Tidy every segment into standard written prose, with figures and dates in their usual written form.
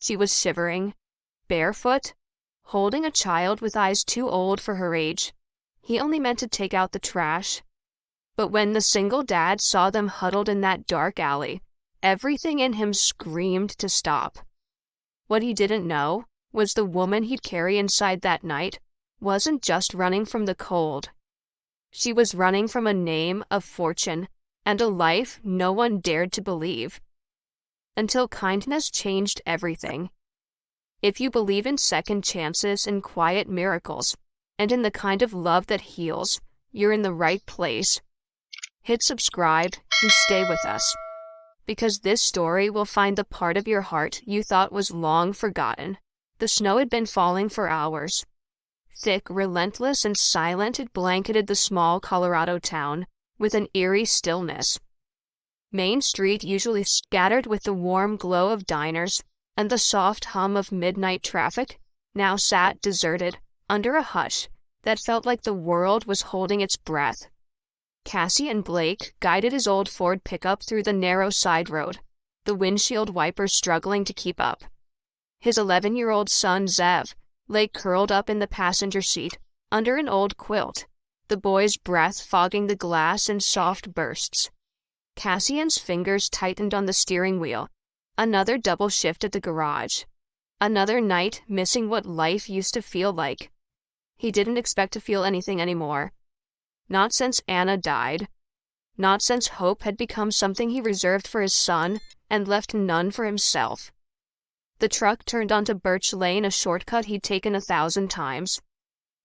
She was shivering, barefoot, holding a child with eyes too old for her age. He only meant to take out the trash. But when the single dad saw them huddled in that dark alley, everything in him screamed to stop. What he didn't know was the woman he'd carry inside that night wasn't just running from the cold. She was running from a name, a fortune, and a life no one dared to believe. Until kindness changed everything. If you believe in second chances and quiet miracles, and in the kind of love that heals, you're in the right place. Hit subscribe and stay with us, because this story will find the part of your heart you thought was long forgotten. The snow had been falling for hours. Thick, relentless, and silent, it blanketed the small Colorado town with an eerie stillness. Main Street, usually scattered with the warm glow of diners and the soft hum of midnight traffic, now sat deserted under a hush that felt like the world was holding its breath. Cassian Blake guided his old Ford pickup through the narrow side road, the windshield wipers struggling to keep up. His 11-year-old son, Zev, lay curled up in the passenger seat under an old quilt, the boy's breath fogging the glass in soft bursts. Cassian's fingers tightened on the steering wheel. Another double shift at the garage. Another night missing what life used to feel like. He didn't expect to feel anything anymore. Not since Anna died. Not since hope had become something he reserved for his son and left none for himself. The truck turned onto Birch Lane, a shortcut he'd taken 1,000 times.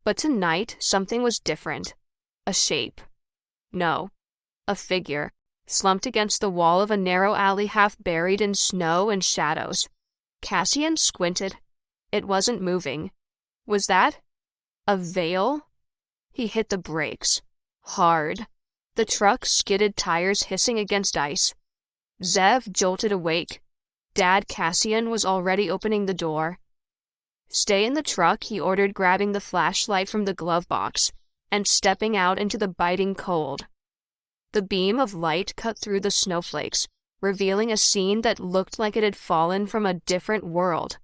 But tonight, something was different. A shape. No, a figure, slumped against the wall of a narrow alley half buried in snow and shadows. Cassian squinted. It wasn't moving. Was that a veil? He hit the brakes. Hard. The truck skidded, tires hissing against ice. Zev jolted awake. Dad Cassian was already opening the door. Stay in the truck, he ordered, grabbing the flashlight from the glove box and stepping out into the biting cold. The beam of light cut through the snowflakes, revealing a scene that looked like it had fallen from a different world.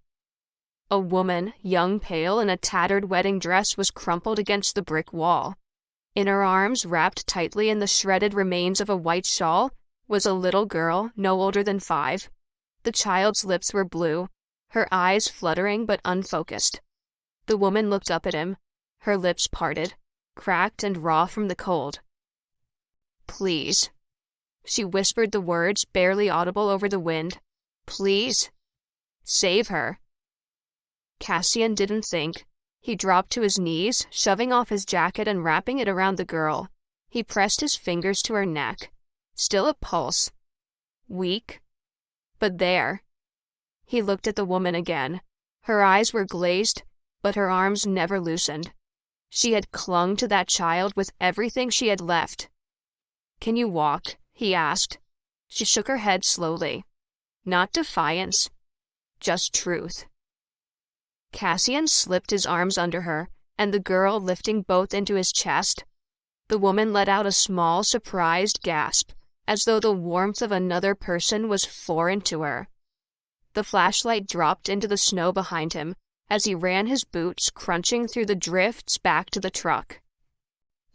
A woman, young, pale, in a tattered wedding dress, was crumpled against the brick wall. In her arms, wrapped tightly in the shredded remains of a white shawl, was a little girl, no older than 5. The child's lips were blue, her eyes fluttering but unfocused. The woman looked up at him, her lips parted, cracked and raw from the cold. "Please." She whispered the words, barely audible over the wind. "Please. Save her." Cassian didn't think. He dropped to his knees, shoving off his jacket and wrapping it around the girl. He pressed his fingers to her neck. Still a pulse. Weak. But there. He looked at the woman again. Her eyes were glazed, but her arms never loosened. She had clung to that child with everything she had left. "Can you walk?" he asked. She shook her head slowly. Not defiance, just truth. Cassian slipped his arms under her, and the girl lifting both into his chest. The woman let out a small, surprised gasp, as though the warmth of another person was foreign to her. The flashlight dropped into the snow behind him as he ran his boots crunching through the drifts back to the truck.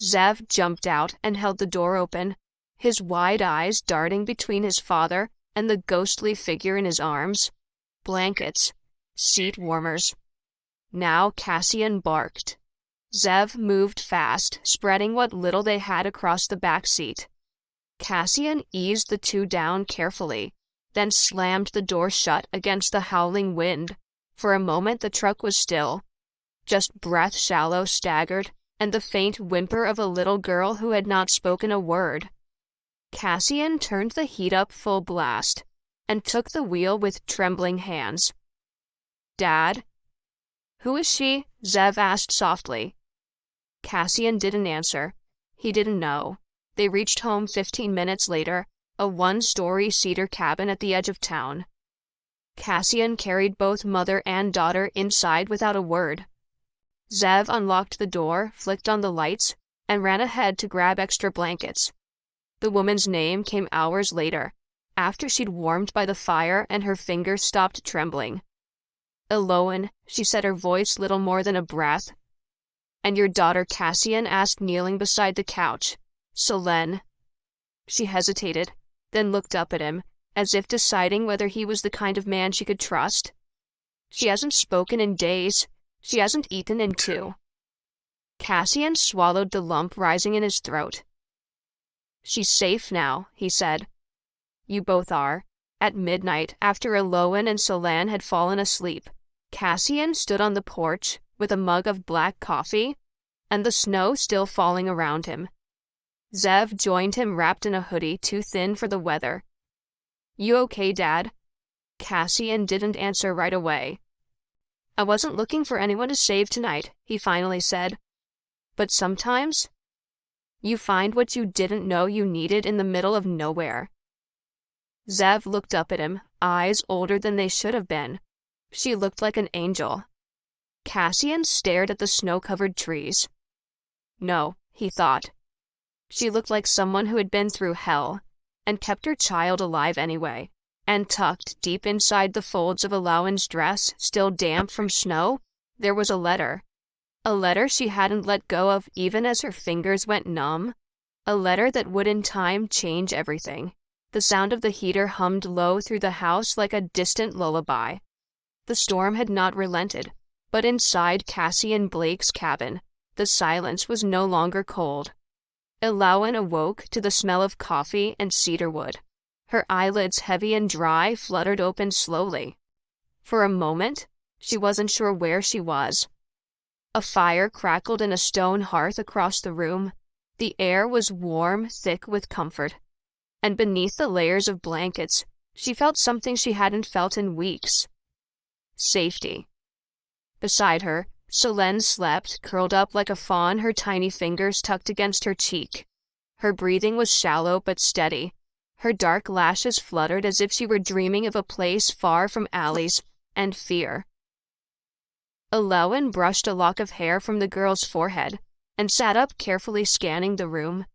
Zev jumped out and held the door open, his wide eyes darting between his father and the ghostly figure in his arms. Blankets, seat warmers. Now Cassian barked. Zev moved fast, spreading what little they had across the back seat. Cassian eased the two down carefully, then slammed the door shut against the howling wind. For a moment the truck was still. Just breath shallow, staggered, and the faint whimper of a little girl who had not spoken a word. Cassian turned the heat up full blast, and took the wheel with trembling hands. "Dad?" "Who is she?" Zev asked softly. Cassian didn't answer. He didn't know. They reached home 15 minutes later, a 1-story cedar cabin at the edge of town. Cassian carried both mother and daughter inside without a word. Zev unlocked the door, flicked on the lights, and ran ahead to grab extra blankets. The woman's name came hours later, after she'd warmed by the fire and her fingers stopped trembling. Eloan, she said, her voice little more than a breath. And your daughter Cassian asked, kneeling beside the couch. Selene. She hesitated, then looked up at him, as if deciding whether he was the kind of man she could trust. She hasn't spoken in days. She hasn't eaten in 2. Cassian swallowed the lump rising in his throat. She's safe now, he said. You both are. At midnight, after Eloan and Selene had fallen asleep, Cassian stood on the porch with a mug of black coffee, and the snow still falling around him. Zev joined him wrapped in a hoodie too thin for the weather. You okay, Dad? Cassian didn't answer right away. I wasn't looking for anyone to save tonight, he finally said. But sometimes, you find what you didn't know you needed in the middle of nowhere. Zev looked up at him, eyes older than they should have been. She looked like an angel. Cassian stared at the snow-covered trees. No, he thought. She looked like someone who had been through hell, and kept her child alive anyway. And tucked deep inside the folds of Eloan's dress, still damp from snow, there was a letter. A letter she hadn't let go of even as her fingers went numb. A letter that would in time change everything. The sound of the heater hummed low through the house like a distant lullaby. The storm had not relented, but inside Cassian Blake's cabin, the silence was no longer cold. Eloan awoke to the smell of coffee and cedarwood. Her eyelids, heavy and dry, fluttered open slowly. For a moment, she wasn't sure where she was. A fire crackled in a stone hearth across the room. The air was warm, thick with comfort. And beneath the layers of blankets, she felt something she hadn't felt in weeks. Safety. Beside her, Selene slept, curled up like a fawn, her tiny fingers tucked against her cheek. Her breathing was shallow but steady. Her dark lashes fluttered as if she were dreaming of a place far from alleys and fear. Eloan brushed a lock of hair from the girl's forehead and sat up, carefully scanning the room.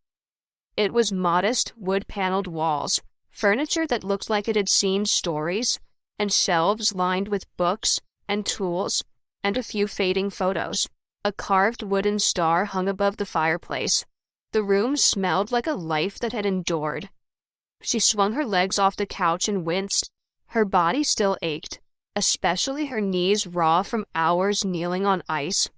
It was modest, wood-paneled walls, furniture that looked like it had seen stories, and shelves lined with books and tools and a few fading photos. A carved wooden star hung above the fireplace. The room smelled like a life that had endured. She swung her legs off the couch and winced. Her body still ached, especially her knees raw from hours kneeling on ice.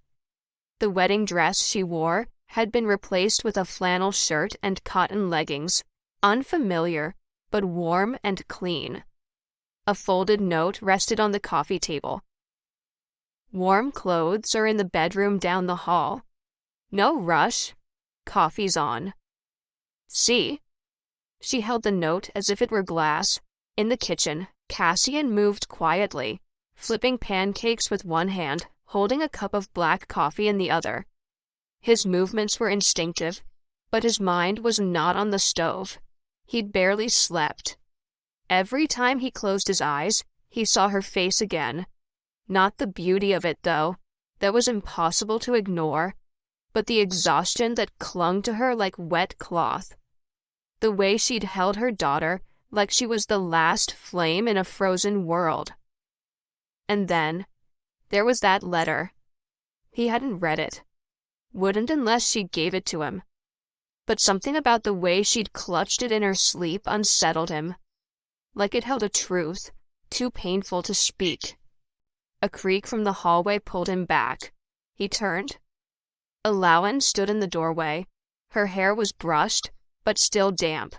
The wedding dress she wore had been replaced with a flannel shirt and cotton leggings, unfamiliar, but warm and clean. A folded note rested on the coffee table. Warm clothes are in the bedroom down the hall. No rush. Coffee's on. See? She held the note as if it were glass. In the kitchen, Cassian moved quietly, flipping pancakes with one hand, holding a cup of black coffee in the other. His movements were instinctive, but his mind was not on the stove. He'd barely slept. Every time he closed his eyes, he saw her face again. Not the beauty of it, though. That was impossible to ignore, but the exhaustion that clung to her like wet cloth. The way she'd held her daughter like she was the last flame in a frozen world. And then, there was that letter. He hadn't read it. Wouldn't unless she gave it to him. But something about the way she'd clutched it in her sleep unsettled him. Like it held a truth, too painful to speak. A creak from the hallway pulled him back. He turned. Eloan stood in the doorway. Her hair was brushed, but still damp.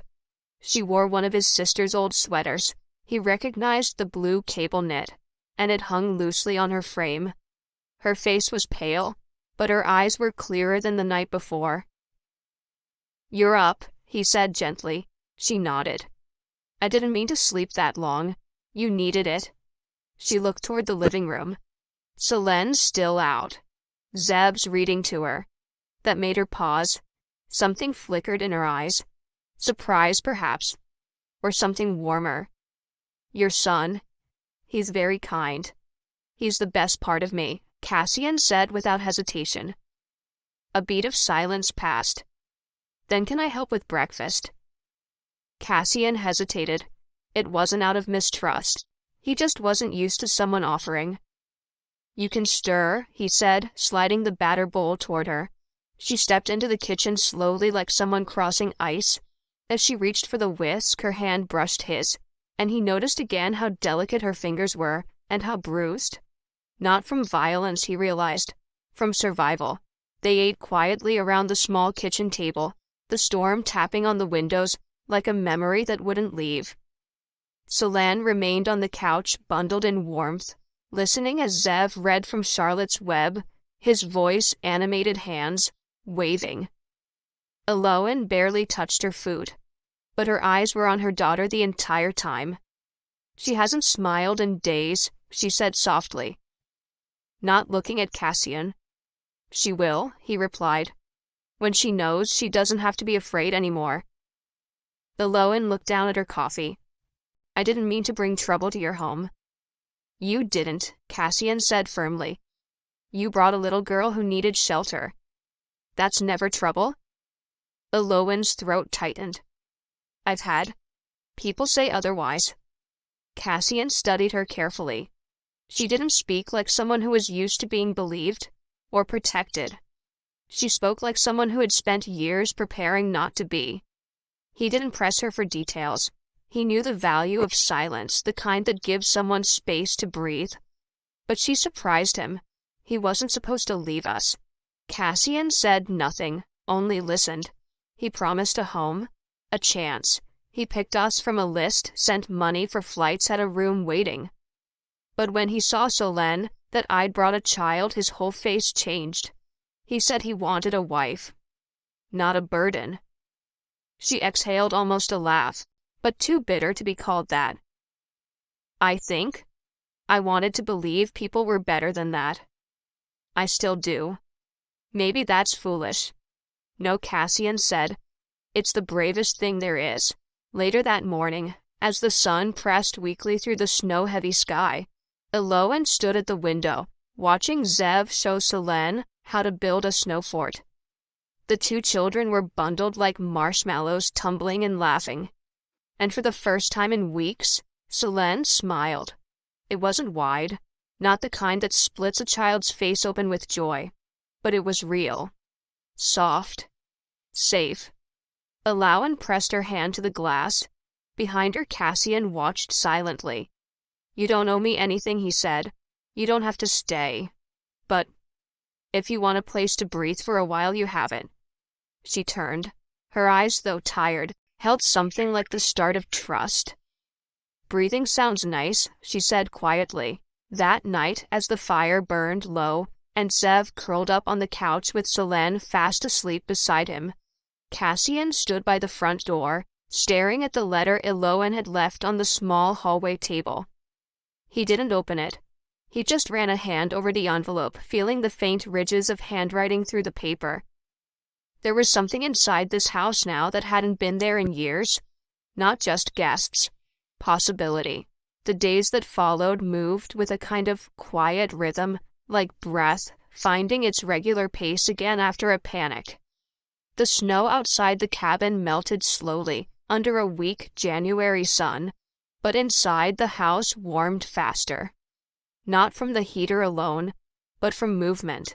She wore one of his sister's old sweaters. He recognized the blue cable knit, and it hung loosely on her frame. Her face was pale, but her eyes were clearer than the night before. "You're up," he said gently. She nodded. "I didn't mean to sleep that long. You needed it." She looked toward the living room. Selene's still out. Zeb's reading to her. That made her pause. Something flickered in her eyes. Surprise, perhaps. Or something warmer. "Your son. He's very kind. He's the best part of me," Cassian said without hesitation. A beat of silence passed. "Then can I help with breakfast?" Cassian hesitated. It wasn't out of mistrust. He just wasn't used to someone offering. You can stir, he said, sliding the batter bowl toward her. She stepped into the kitchen slowly like someone crossing ice. As she reached for the whisk, her hand brushed his, and he noticed again how delicate her fingers were and how bruised. Not from violence, he realized, from survival. They ate quietly around the small kitchen table, the storm tapping on the windows like a memory that wouldn't leave. Solange remained on the couch, bundled in warmth, listening as Zev read from Charlotte's Web, his voice, animated hands, waving. Eloane barely touched her food, but her eyes were on her daughter the entire time. She hasn't smiled in days, she said softly, not looking at Cassian. She will, he replied, when she knows she doesn't have to be afraid anymore. Eloane looked down at her coffee. I didn't mean to bring trouble to your home. You didn't, Cassian said firmly. You brought a little girl who needed shelter. That's never trouble? Eloane's throat tightened. I've had people say otherwise. Cassian studied her carefully. She didn't speak like someone who was used to being believed or protected. She spoke like someone who had spent years preparing not to be. He didn't press her for details. He knew the value of silence, the kind that gives someone space to breathe. But she surprised him. He wasn't supposed to leave us. Cassian said nothing, only listened. He promised a home, a chance. He picked us from a list, sent money for flights, had a room waiting. But when he saw Solange, that I'd brought a child, his whole face changed. He said he wanted a wife, not a burden. She exhaled almost a laugh, but too bitter to be called that. I think I wanted to believe people were better than that. I still do. Maybe that's foolish. No, Cassian said. It's the bravest thing there is. Later that morning, as the sun pressed weakly through the snow-heavy sky, Eloane stood at the window, watching Zev show Solange how to build a snow fort. The two children were bundled like marshmallows, tumbling and laughing. And for the first time in weeks, Solange smiled. It wasn't wide, not the kind that splits a child's face open with joy, but it was real, soft, safe. Eloane pressed her hand to the glass. Behind her, Cassian watched silently. You don't owe me anything, he said. You don't have to stay. But if you want a place to breathe for a while, you have it. She turned. Her eyes, though tired, held something like the start of trust. Breathing sounds nice, she said quietly. That night, as the fire burned low, and Zev curled up on the couch with Solange fast asleep beside him, Cassian stood by the front door, staring at the letter Eloane had left on the small hallway table. He didn't open it. He just ran a hand over the envelope, feeling the faint ridges of handwriting through the paper. There was something inside this house now that hadn't been there in years. Not just guests. Possibility. The days that followed moved with a kind of quiet rhythm, like breath, finding its regular pace again after a panic. The snow outside the cabin melted slowly under a weak January sun, but inside the house warmed faster. Not from the heater alone, but from movement,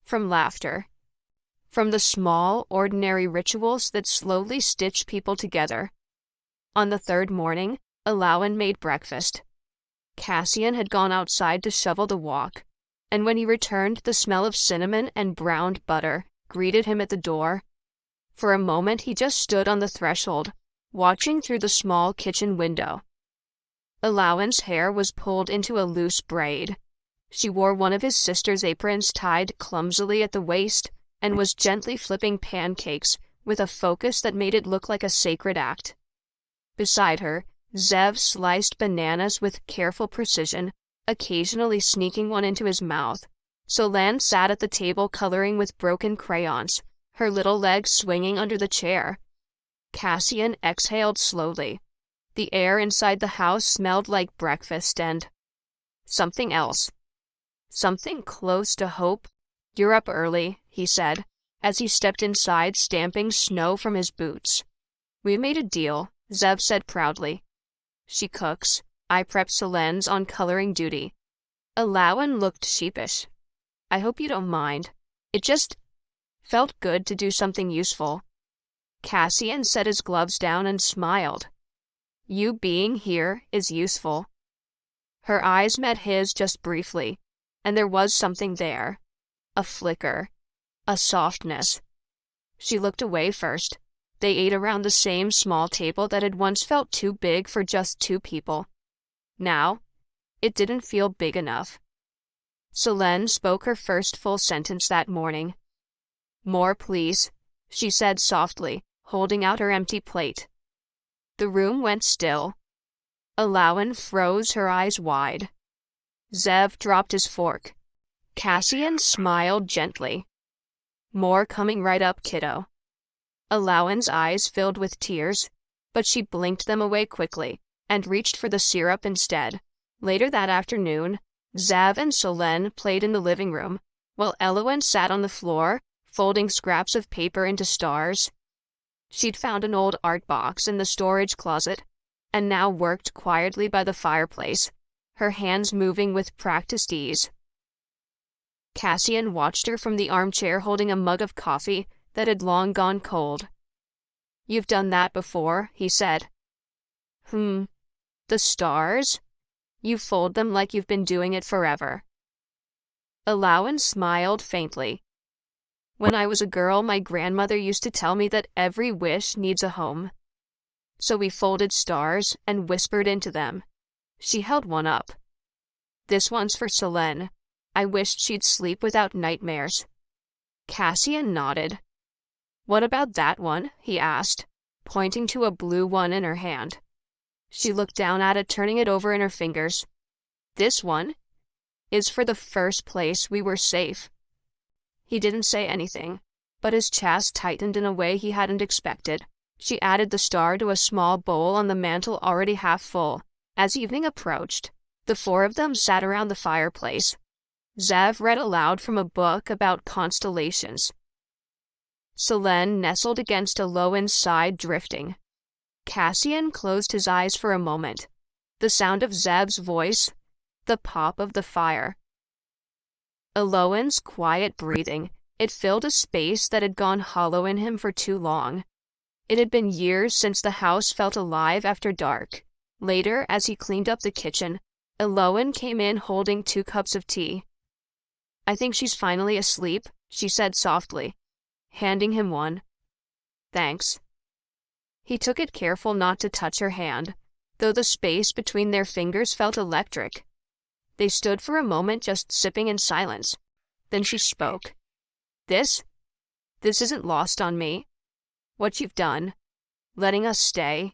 from laughter, from the small, ordinary rituals that slowly stitch people together. On the third morning, Eloane made breakfast. Cassian had gone outside to shovel the walk, and when he returned, the smell of cinnamon and browned butter greeted him at the door. For a moment, he just stood on the threshold, watching through the small kitchen window. Eloane's hair was pulled into a loose braid. She wore one of his sister's aprons tied clumsily at the waist and was gently flipping pancakes with a focus that made it look like a sacred act. Beside her, Zev sliced bananas with careful precision, occasionally sneaking one into his mouth. Solange sat at the table coloring with broken crayons, her little legs swinging under the chair. Cassian exhaled slowly. The air inside the house smelled like breakfast and something else. Something close to hope. You're up early, he said, as he stepped inside, stamping snow from his boots. We made a deal, Zev said proudly. She cooks. I prep Solange on coloring duty. Alawan looked sheepish. I hope you don't mind. It just felt good to do something useful. Cassian set his gloves down and smiled. You being here is useful. Her eyes met his just briefly, and there was something there. A flicker. A softness. She looked away first. They ate around the same small table that had once felt too big for just two people. Now, it didn't feel big enough. Selene spoke her first full sentence that morning. More, please, she said softly, holding out her empty plate. The room went still. Alawan froze, her eyes wide. Zev dropped his fork. Cassian smiled gently. More coming right up, kiddo. Alawan's eyes filled with tears, but she blinked them away quickly and reached for the syrup instead. Later that afternoon, Zev and Selene played in the living room, while Elowen sat on the floor, folding scraps of paper into stars. She'd found an old art box in the storage closet, and now worked quietly by the fireplace, her hands moving with practiced ease. Cassian watched her from the armchair holding a mug of coffee that had long gone cold. You've done that before, he said. The stars? You fold them like you've been doing it forever. Alawan smiled faintly. When I was a girl, my grandmother used to tell me that every wish needs a home. So we folded stars and whispered into them. She held one up. This one's for Selene. I wished she'd sleep without nightmares. Cassian nodded. What about that one? He asked, pointing to a blue one in her hand. She looked down at it, turning it over in her fingers. This one is for the first place we were safe. He didn't say anything, but his chest tightened in a way he hadn't expected. She added the star to a small bowl on the mantel already half full. As evening approached, the four of them sat around the fireplace. Zev read aloud from a book about constellations. Selene nestled against Alowan's side, drifting. Cassian closed his eyes for a moment. The sound of Zev's voice, the pop of the fire. Alowan's quiet breathing, it filled a space that had gone hollow in him for too long. It had been years since the house felt alive after dark. Later, as he cleaned up the kitchen, Alowan came in holding 2 cups of tea. I think she's finally asleep, she said softly, handing him one. Thanks. He took it, careful not to touch her hand, though the space between their fingers felt electric. They stood for a moment just sipping in silence. Then she spoke. This isn't lost on me. What you've done, letting us stay,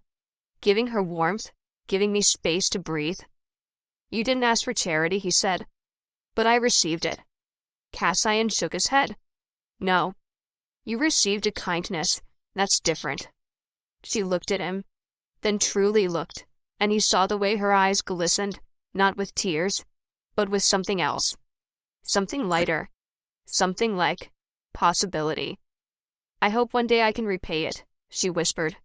giving her warmth, giving me space to breathe. You didn't ask for charity, he said, but I received it. Cassian shook his head. No, you received a kindness. That's different. She looked at him, then truly looked, and he saw the way her eyes glistened, not with tears, but with something else. Something lighter. Something like possibility. I hope one day I can repay it, she whispered.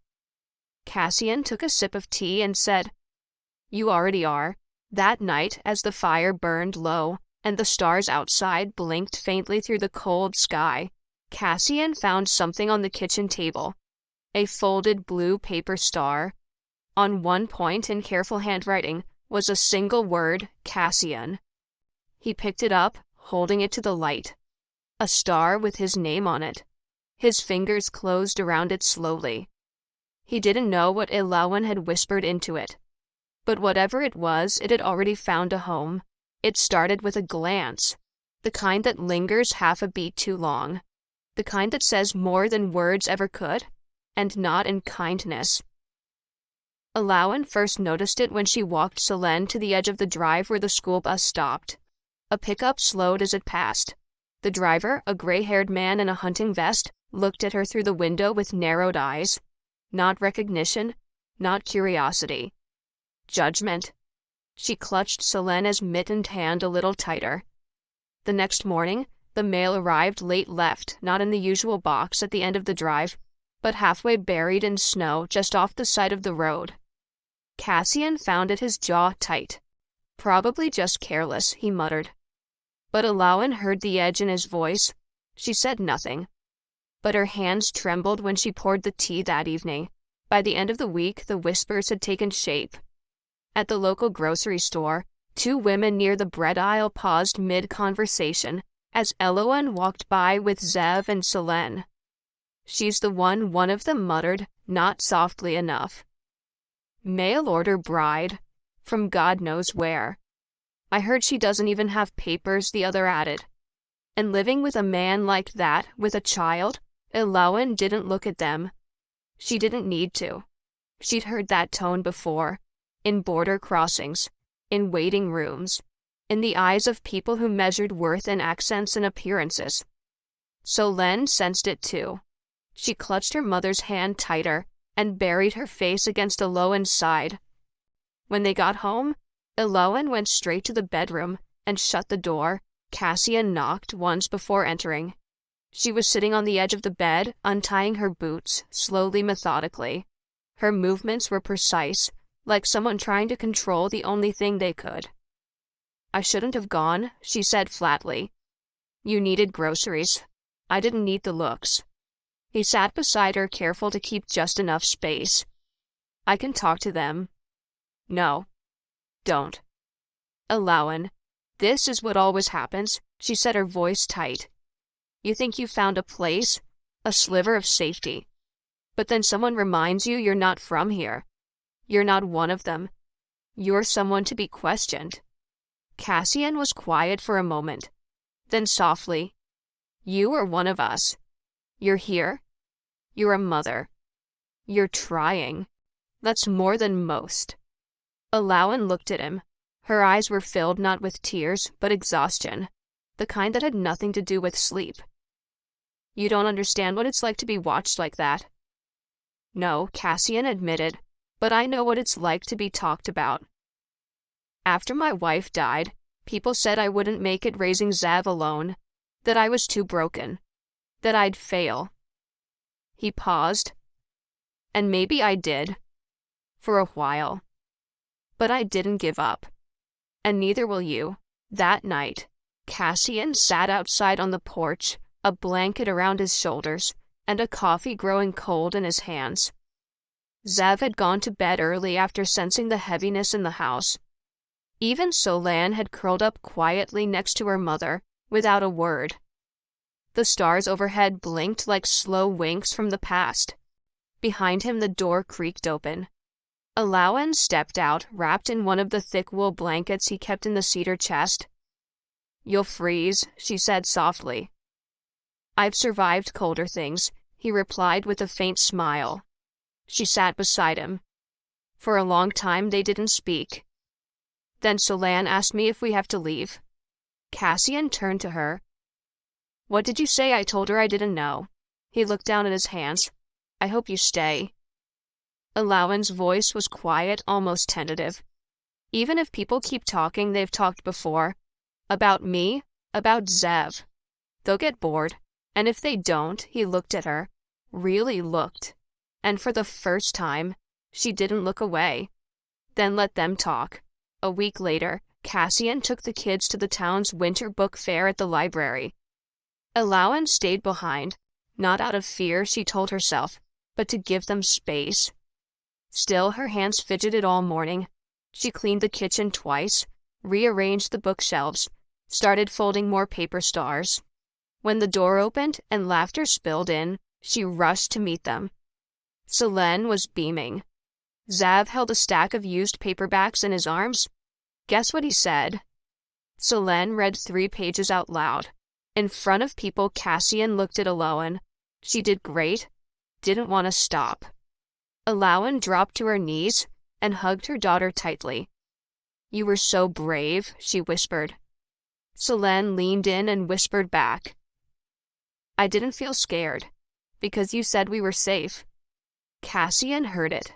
Cassian took a sip of tea and said, You already are. That night, as the fire burned low, and the stars outside blinked faintly through the cold sky, Cassian found something on the kitchen table. A folded blue paper star. On one point, in careful handwriting, was a single word, Cassian. He picked it up, holding it to the light. A star with his name on it. His fingers closed around it slowly. He didn't know what Alowan had whispered into it. But whatever it was, it had already found a home. It started with a glance. The kind that lingers half a beat too long. The kind that says more than words ever could. And not in kindness. Alowan first noticed it when she walked Selene to the edge of the drive where the school bus stopped. A pickup slowed as it passed. The driver, a gray-haired man in a hunting vest, looked at her through the window with narrowed eyes. Not recognition, not curiosity. Judgment. She clutched Selene's mittened hand a little tighter. The next morning, the mail arrived late, left, not in the usual box at the end of the drive, but halfway buried in snow just off the side of the road. Cassian found it, his jaw tight. Probably just careless, he muttered. But Alawan heard the edge in his voice. She said nothing. But her hands trembled when she poured the tea that evening. By the end of the week, the whispers had taken shape. At the local grocery store, two women near the bread aisle paused mid-conversation as Alawan walked by with Zev and Selene. "She's the one of them muttered, not softly enough. "Mail order bride, from God knows where. I heard she doesn't even have papers," the other added. And living with a man like that, with a child, Alawan didn't look at them. She didn't need to. She'd heard that tone before, in border crossings, in waiting rooms, in the eyes of people who measured worth in accents and appearances. Selene sensed it too. She clutched her mother's hand tighter and buried her face against Alawan's side. When they got home, Alawan went straight to the bedroom and shut the door. Cassian knocked once before entering. She was sitting on the edge of the bed, untying her boots, slowly, methodically. Her movements were precise, like someone trying to control the only thing they could. "I shouldn't have gone," she said flatly. "You needed groceries. I didn't need the looks." He sat beside her, careful to keep just enough space. "I can talk to them." "No. Don't." "Alawan, this is what always happens," she said, her voice tight. "You think you found a place, a sliver of safety. But then someone reminds you you're not from here. You're not one of them. You're someone to be questioned." Cassian was quiet for a moment. Then softly, "You are one of us. You're here. You're a mother. You're trying. That's more than most." Alawan looked at him. Her eyes were filled not with tears, but exhaustion, the kind that had nothing to do with sleep. "You don't understand what it's like to be watched like that." "No," Cassian admitted, "but I know what it's like to be talked about. After my wife died, people said I wouldn't make it raising Zev alone, that I was too broken, that I'd fail." He paused. "And maybe I did. For a while. But I didn't give up. And neither will you." That night, Cassian sat outside on the porch, a blanket around his shoulders, and a coffee growing cold in his hands. Zev had gone to bed early after sensing the heaviness in the house. Even Selene had curled up quietly next to her mother, without a word. The stars overhead blinked like slow winks from the past. Behind him the door creaked open. Alawan stepped out, wrapped in one of the thick wool blankets he kept in the cedar chest. "You'll freeze," she said softly. "I've survived colder things," he replied with a faint smile. She sat beside him. For a long time they didn't speak. Then Selene asked me if we have to leave. Cassian turned to her. "What did you say?" I told her I didn't know. He looked down at his hands. "I hope you stay." Alawan's voice was quiet, almost tentative. "Even if people keep talking, they've talked before. About me, about Zev. They'll get bored. And if they don't," he looked at her, really looked. And for the first time, she didn't look away. "Then let them talk." A week later, Cassian took the kids to the town's winter book fair at the library. Alawan stayed behind, not out of fear, she told herself, but to give them space. Still, her hands fidgeted all morning. She cleaned the kitchen twice, rearranged the bookshelves, started folding more paper stars. When the door opened and laughter spilled in, she rushed to meet them. Selene was beaming. Zev held a stack of used paperbacks in his arms. Guess what he said? Selene read 3 pages out loud. In front of people, Cassian looked at Alawan. She did great. Didn't want to stop. Alawan dropped to her knees and hugged her daughter tightly. "You were so brave," she whispered. Selene leaned in and whispered back. "I didn't feel scared, because you said we were safe." Cassian heard it,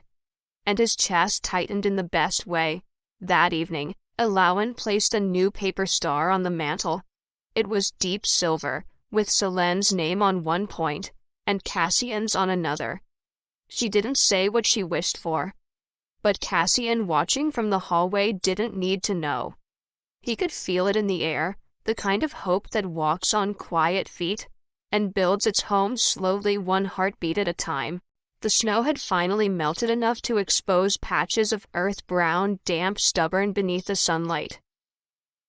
and his chest tightened in the best way. That evening, Alawan placed a new paper star on the mantel. It was deep silver, with Selene's name on one point and Cassian's on another. She didn't say what she wished for. But Cassian, watching from the hallway, didn't need to know. He could feel it in the air, the kind of hope that walks on quiet feet and builds its home slowly, one heartbeat at a time. The snow had finally melted enough to expose patches of earth, brown, damp, stubborn beneath the sunlight.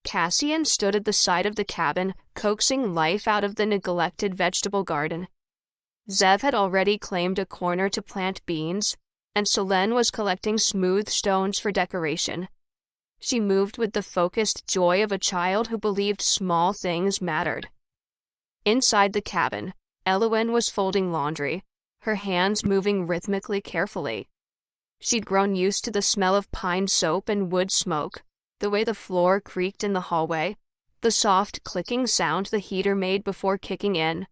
Cassian stood at the side of the cabin, coaxing life out of the neglected vegetable garden. Zev had already claimed a corner to plant beans, and Selene was collecting smooth stones for decoration. She moved with the focused joy of a child who believed small things mattered. Inside the cabin, Elowen was folding laundry, her hands moving rhythmically carefully. She'd grown used to the smell of pine soap and wood smoke, the way the floor creaked in the hallway, the soft clicking sound the heater made before kicking in.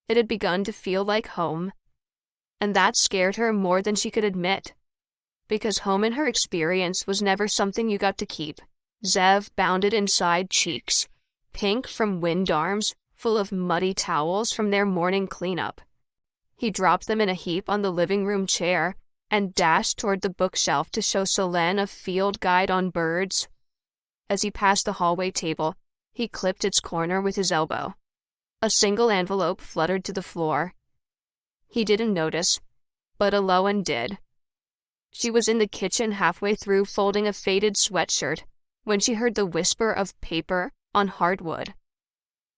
It had begun to feel like home, and that scared her more than she could admit, because home in her experience was never something you got to keep. Zev bounded inside, cheeks pink from wind arms, full of muddy towels from their morning cleanup. He dropped them in a heap on the living room chair and dashed toward the bookshelf to show Selene a field guide on birds. As he passed the hallway table, he clipped its corner with his elbow. A single envelope fluttered to the floor. He didn't notice, but Elowen did. She was in the kitchen halfway through folding a faded sweatshirt when she heard the whisper of paper on hardwood.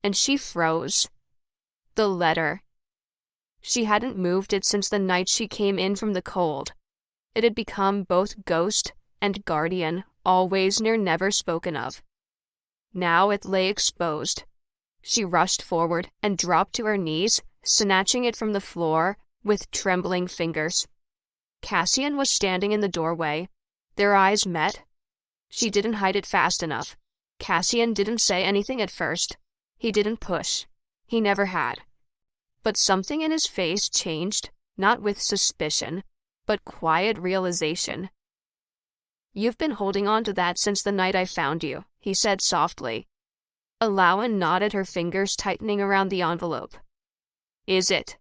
And she froze. The letter. She hadn't moved it since the night she came in from the cold. It had become both ghost and guardian, always near, never spoken of. Now it lay exposed. She rushed forward and dropped to her knees, snatching it from the floor with trembling fingers. Cassian was standing in the doorway. Their eyes met. She didn't hide it fast enough. Cassian didn't say anything at first. He didn't push. He never had. But something in his face changed, not with suspicion, but quiet realization. "You've been holding on to that since the night I found you," he said softly. Elowen nodded, her fingers tightening around the envelope. "Is it?"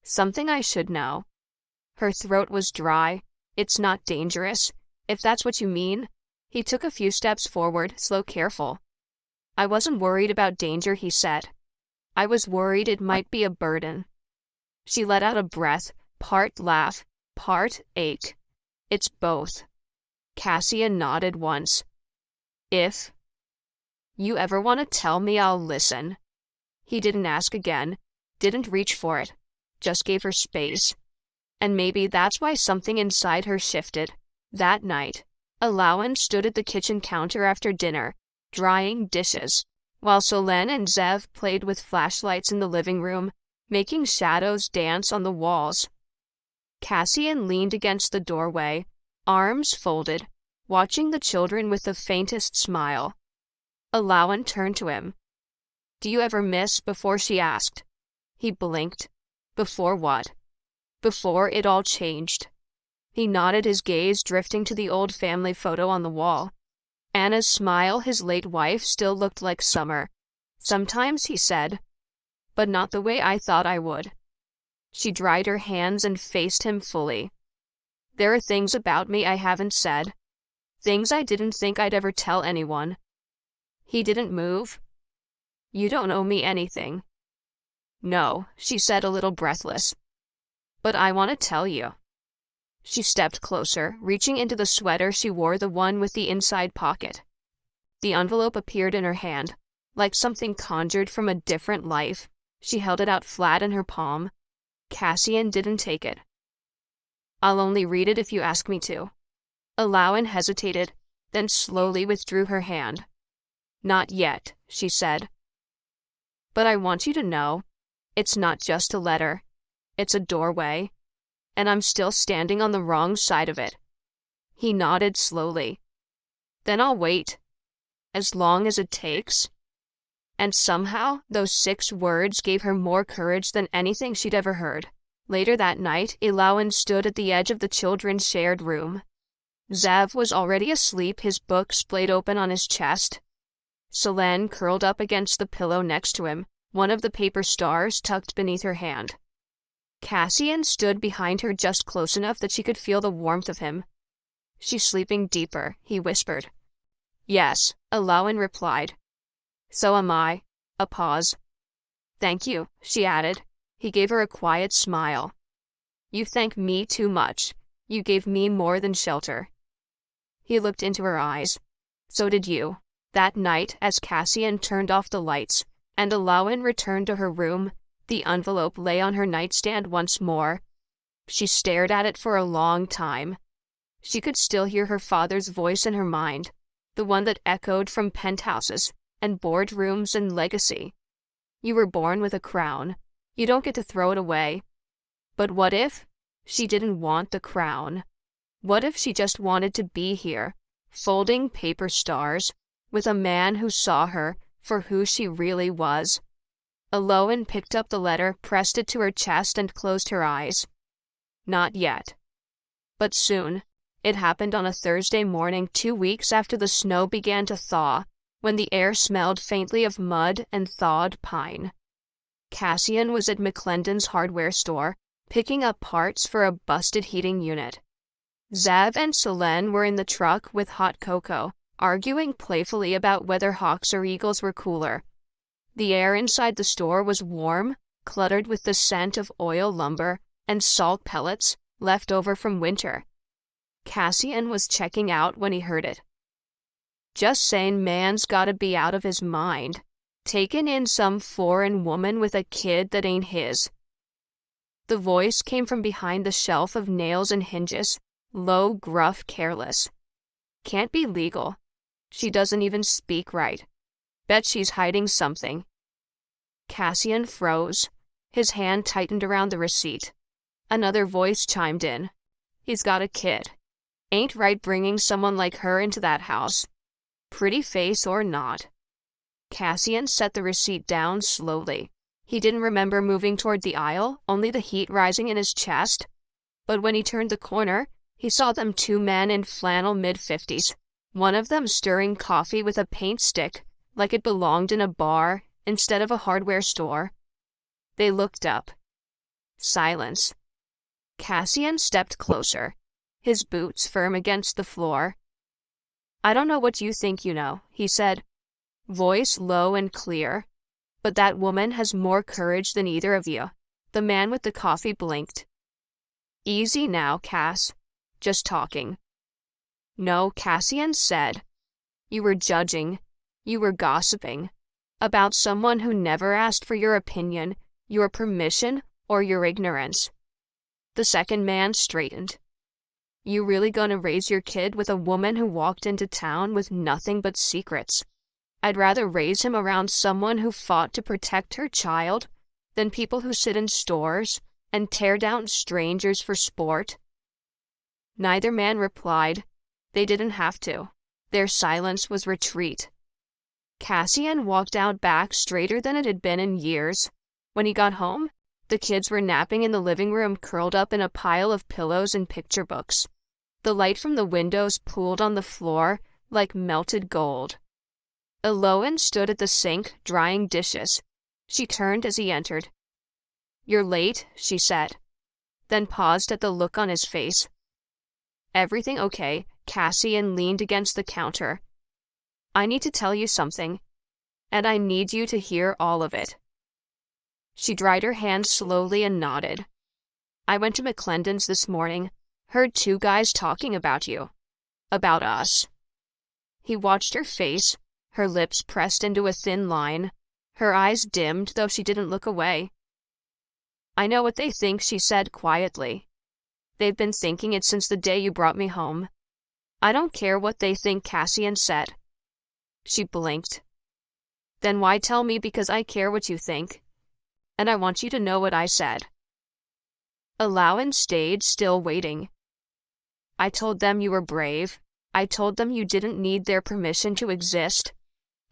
"Something I should know." Her throat was dry. "It's not dangerous, if that's what you mean." He took a few steps forward, slow, careful. "I wasn't worried about danger," he said. "I was worried it might be a burden." She let out a breath, part laugh, part ache. "It's both." Cassian nodded once. "If you ever want to tell me, I'll listen." He didn't ask again, didn't reach for it, just gave her space. And maybe that's why something inside her shifted. That night, Elowen stood at the kitchen counter after dinner, drying dishes, while Selene and Zev played with flashlights in the living room, making shadows dance on the walls. Cassian leaned against the doorway, arms folded, watching the children with the faintest smile. Elowen turned to him. "Do you ever miss before?" she asked. He blinked. "Before what?" "Before it all changed." He nodded, his gaze drifting to the old family photo on the wall. Anna's smile, his late wife, still looked like summer. "Sometimes," he said, "but not the way I thought I would." She dried her hands and faced him fully. "There are things about me I haven't said. Things I didn't think I'd ever tell anyone." He didn't move. "You don't owe me anything." "No," she said, a little breathless. "But I want to tell you." She stepped closer, reaching into the sweater she wore, the one with the inside pocket. The envelope appeared in her hand, like something conjured from a different life. She held it out flat in her palm. Cassian didn't take it. "I'll only read it if you ask me to." Elowen hesitated, then slowly withdrew her hand. "Not yet," she said. "But I want you to know, it's not just a letter. It's a doorway, and I'm still standing on the wrong side of it." He nodded slowly. "Then I'll wait, as long as it takes." And somehow, those 6 words gave her more courage than anything she'd ever heard. Later that night, Elowen stood at the edge of the children's shared room. Zev was already asleep, his book splayed open on his chest. Selene curled up against the pillow next to him, one of the paper stars tucked beneath her hand. Cassian stood behind her just close enough that she could feel the warmth of him. "She's sleeping deeper," he whispered. "Yes," Alowan replied. "So am I." A pause. "Thank you," she added. He gave her a quiet smile. "You thank me too much. You gave me more than shelter." He looked into her eyes. "So did you." That night, as Cassian turned off the lights, and Alowan returned to her room, the envelope lay on her nightstand once more. She stared at it for a long time. She could still hear her father's voice in her mind, the one that echoed from penthouses and boardrooms and legacy. "You were born with a crown. You don't get to throw it away." But what if she didn't want the crown? What if she just wanted to be here, folding paper stars, with a man who saw her for who she really was? Alowan picked up the letter, pressed it to her chest, and closed her eyes. Not yet. But soon. It happened on a Thursday morning 2 weeks after the snow began to thaw, when the air smelled faintly of mud and thawed pine. Cassian was at McClendon's hardware store, picking up parts for a busted heating unit. Zev and Selene were in the truck with hot cocoa, arguing playfully about whether hawks or eagles were cooler. The air inside the store was warm, cluttered with the scent of oil lumber and salt pellets left over from winter. Cassian was checking out when he heard it. "Just saying man's gotta be out of his mind, taking in some foreign woman with a kid that ain't his." The voice came from behind the shelf of nails and hinges, low, gruff, careless. "Can't be legal. She doesn't even speak right. Bet she's hiding something." Cassian froze. His hand tightened around the receipt. Another voice chimed in. "He's got a kid. Ain't right bringing someone like her into that house. Pretty face or not." Cassian set the receipt down slowly. He didn't remember moving toward the aisle, only the heat rising in his chest. But when he turned the corner, he saw them 2 men in flannel mid-50s, one of them stirring coffee with a paint stick like it belonged in a bar instead of a hardware store. They looked up. Silence. Cassian stepped closer, his boots firm against the floor. "I don't know what you think you know," he said, voice low and clear, "but that woman has more courage than either of you." The man with the coffee blinked. "Easy now, Cass. Just talking." "No," Cassian said. "You were judging. You were gossiping. About someone who never asked for your opinion, your permission, or your ignorance." The second man straightened. "You really gonna raise your kid with a woman who walked into town with nothing but secrets? I'd rather raise him around someone who fought to protect her child than people who sit in stores and tear down strangers for sport." Neither man replied. They didn't have to. Their silence was retreat. Cassian walked out back straighter than it had been in years. When he got home, the kids were napping in the living room, curled up in a pile of pillows and picture books. The light from the windows pooled on the floor like melted gold. Alowan stood at the sink, drying dishes. She turned as he entered. "You're late," she said, then paused at the look on his face. "Everything okay?" Cassian leaned against the counter. "I need to tell you something, and I need you to hear all of it." She dried her hands slowly and nodded. "I went to McClendon's this morning, heard 2 guys talking about you. About us." He watched her face, her lips pressed into a thin line, her eyes dimmed, though she didn't look away. "I know what they think," she said quietly. "They've been thinking it since the day you brought me home." "I don't care what they think," Cassian said. She blinked. "Then why tell me? Because I care what you think. And I want you to know what I said." Alowan stayed, still waiting. "I told them you were brave. I told them you didn't need their permission to exist.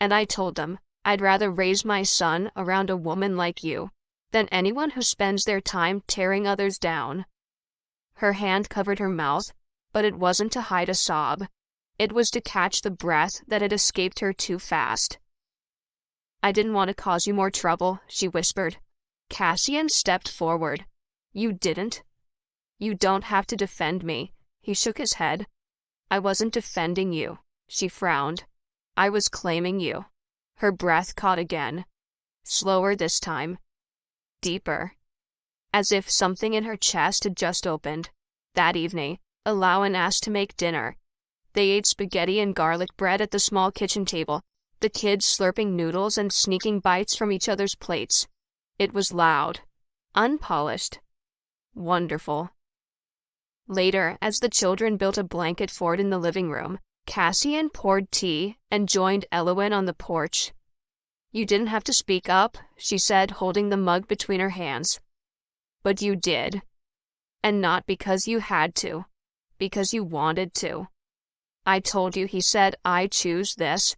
And I told them I'd rather raise my son around a woman like you than anyone who spends their time tearing others down." Her hand covered her mouth, but it wasn't to hide a sob. It was to catch the breath that had escaped her too fast. "I didn't want to cause you more trouble," she whispered. Cassian stepped forward. You didn't? You don't have to defend me. He shook his head. I wasn't defending you. She frowned. I was claiming you. Her breath caught again. Slower this time. Deeper. As if something in her chest had just opened. That evening, Alawan asked to make dinner. They ate spaghetti and garlic bread at the small kitchen table, the kids slurping noodles and sneaking bites from each other's plates. It was loud. Unpolished. Wonderful. Later, as the children built a blanket fort in the living room, Cassian poured tea and joined Elowen on the porch. You didn't have to speak up, she said, holding the mug between her hands. But you did. And not because you had to, because you wanted to. I told you, he said, I choose this.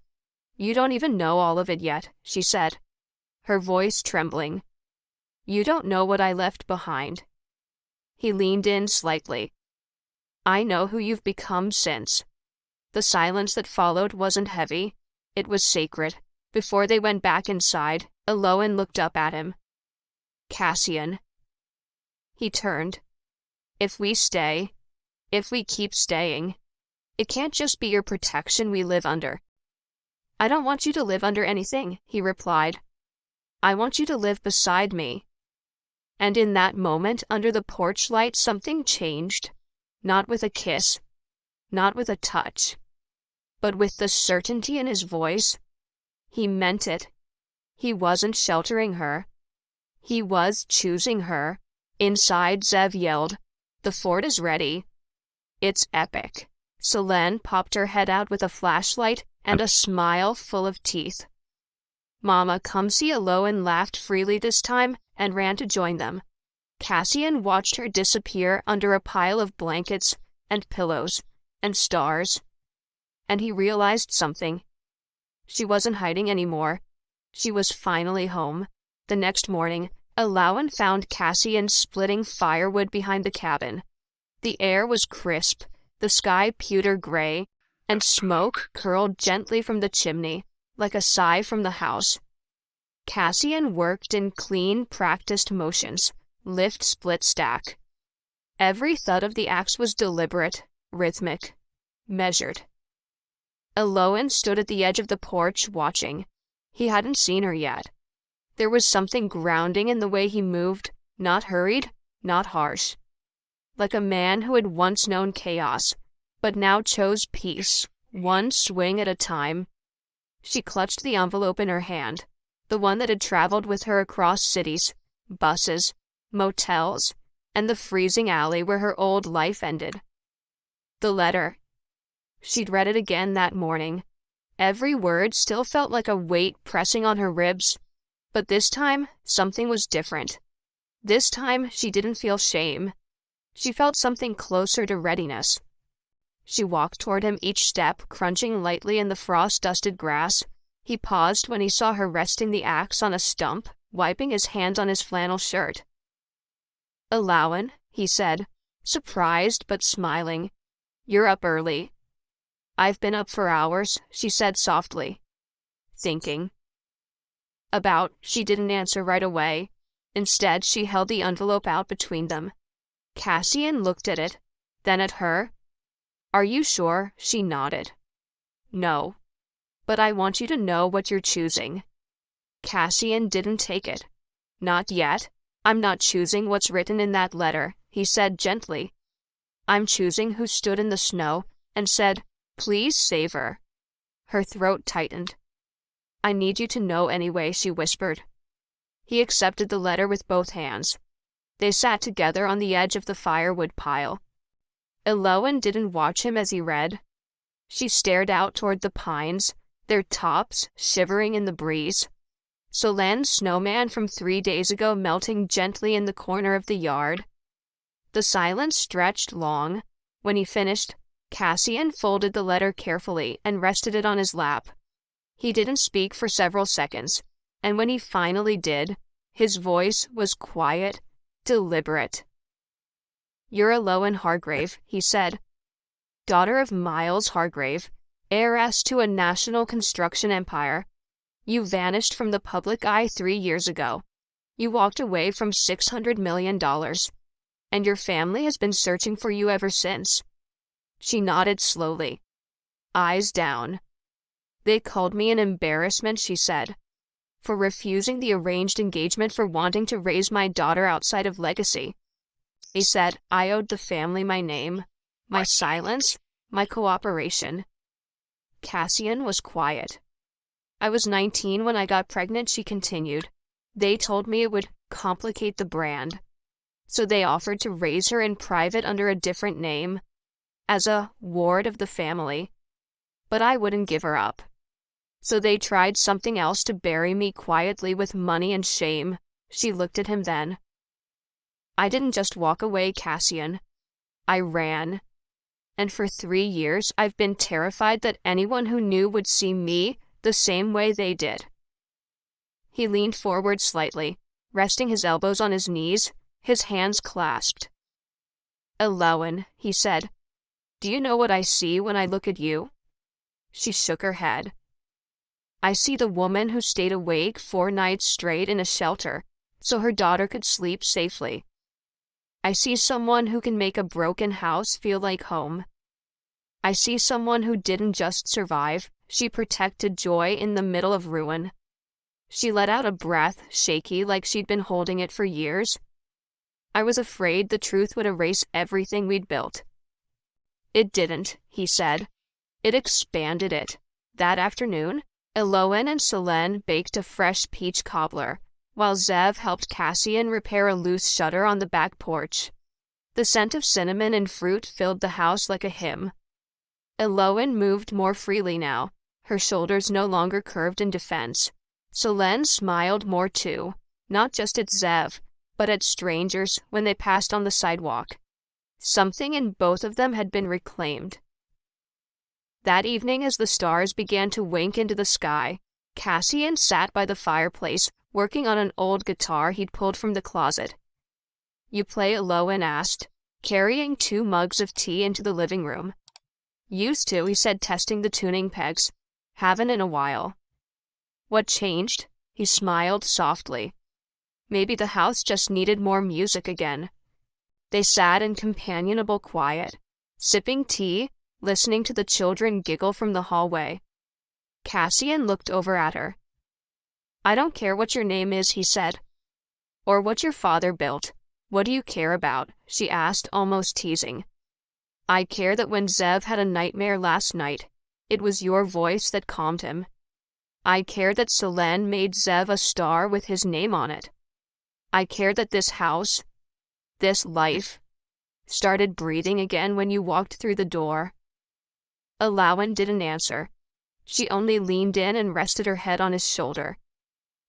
You don't even know all of it yet, she said, her voice trembling. You don't know what I left behind. He leaned in slightly. I know who you've become since. The silence that followed wasn't heavy. It was sacred. Before they went back inside, Elowen looked up at him. Cassian. He turned. If we stay, if we keep staying, it can't just be your protection we live under. I don't want you to live under anything, he replied. I want you to live beside me. And in that moment, under the porch light, something changed. Not with a kiss, not with a touch, but with the certainty in his voice. He meant it. He wasn't sheltering her. He was choosing her. Inside, Zev yelled, The fort is ready. It's epic. Selene popped her head out with a flashlight and a smile full of teeth. Mama, come see Elowen laughed freely this time and ran to join them. Cassian watched her disappear under a pile of blankets and pillows and stars, and he realized something. She wasn't hiding anymore. She was finally home. The next morning, Alawan found Cassian splitting firewood behind the cabin. The air was crisp, the sky pewter gray, and smoke curled gently from the chimney, like a sigh from the house. Cassian worked in clean, practiced motions. Lift, split, stack. Every thud of the axe was deliberate, rhythmic, measured. Elowen stood at the edge of the porch, watching. He hadn't seen her yet. There was something grounding in the way he moved, not hurried, not harsh. Like a man who had once known chaos, but now chose peace, one swing at a time. She clutched the envelope in her hand, the one that had traveled with her across cities, buses, motels, and the freezing alley where her old life ended. The letter. She'd read it again that morning. Every word still felt like a weight pressing on her ribs, but this time something was different. This time she didn't feel shame. She felt something closer to readiness. She walked toward him, each step crunching lightly in the frost-dusted grass. He paused when he saw her resting the axe on a stump, wiping his hands on his flannel shirt. Alawan, he said, surprised but smiling. You're up early. I've been up for hours, she said softly. Thinking. She didn't answer right away. Instead, she held the envelope out between them. Cassian looked at it, then at her. Are you sure? She nodded. No. But I want you to know what you're choosing. Cassian didn't take it. Not yet. I'm not choosing what's written in that letter, he said gently. I'm choosing who stood in the snow and said, Please save her. Her throat tightened. I need you to know anyway, she whispered. He accepted the letter with both hands. They sat together on the edge of the firewood pile. Elowen didn't watch him as he read. She stared out toward the pines, their tops shivering in the breeze. Solen's snowman from 3 days ago melting gently in the corner of the yard. The silence stretched long. When he finished, Cassian folded the letter carefully and rested it on his lap. He didn't speak for several seconds, and when he finally did, his voice was quiet, deliberate. You're Elowen Hargrave, he said. Daughter of Miles Hargrave, heiress to a national construction empire. You vanished from the public eye 3 years ago. You walked away from $600 million. And your family has been searching for you ever since. She nodded slowly, eyes down. They called me an embarrassment, she said, for refusing the arranged engagement, for wanting to raise my daughter outside of legacy. They said I owed the family my name, my silence, my cooperation. Cassian was quiet. I was 19 when I got pregnant, she continued. They told me it would complicate the brand, so they offered to raise her in private under a different name, as a ward of the family. But I wouldn't give her up. So they tried something else to bury me quietly with money and shame. She looked at him then. I didn't just walk away, Cassian. I ran. And for 3 years, I've been terrified that anyone who knew would see me the same way they did. He leaned forward slightly, resting his elbows on his knees, his hands clasped. Elowen, he said, do you know what I see when I look at you? She shook her head. I see the woman who stayed awake 4 nights straight in a shelter so her daughter could sleep safely. I see someone who can make a broken house feel like home. I see someone who didn't just survive, she protected joy in the middle of ruin. She let out a breath, shaky like she'd been holding it for years. I was afraid the truth would erase everything we'd built. It didn't, he said. It expanded it. That afternoon, Elowen and Selene baked a fresh peach cobbler, while Zev helped Cassian repair a loose shutter on the back porch. The scent of cinnamon and fruit filled the house like a hymn. Elowen moved more freely now, her shoulders no longer curved in defense. Selene smiled more too, not just at Zev, but at strangers when they passed on the sidewalk. Something in both of them had been reclaimed. That evening, as the stars began to wink into the sky, Cassian sat by the fireplace, working on an old guitar he'd pulled from the closet. You play? Elowen asked, carrying 2 mugs of tea into the living room. Used to, he said, testing the tuning pegs. Haven't in a while. What changed? He smiled softly. Maybe the house just needed more music again. They sat in companionable quiet, sipping tea, listening to the children giggle from the hallway. Cassian looked over at her. I don't care what your name is, he said. Or what your father built. What do you care about? She asked, almost teasing. I care that when Zev had a nightmare last night, it was your voice that calmed him. I care that Selene made Zev a star with his name on it. I care that this house, this life, started breathing again when you walked through the door. Elowen didn't answer. She only leaned in and rested her head on his shoulder.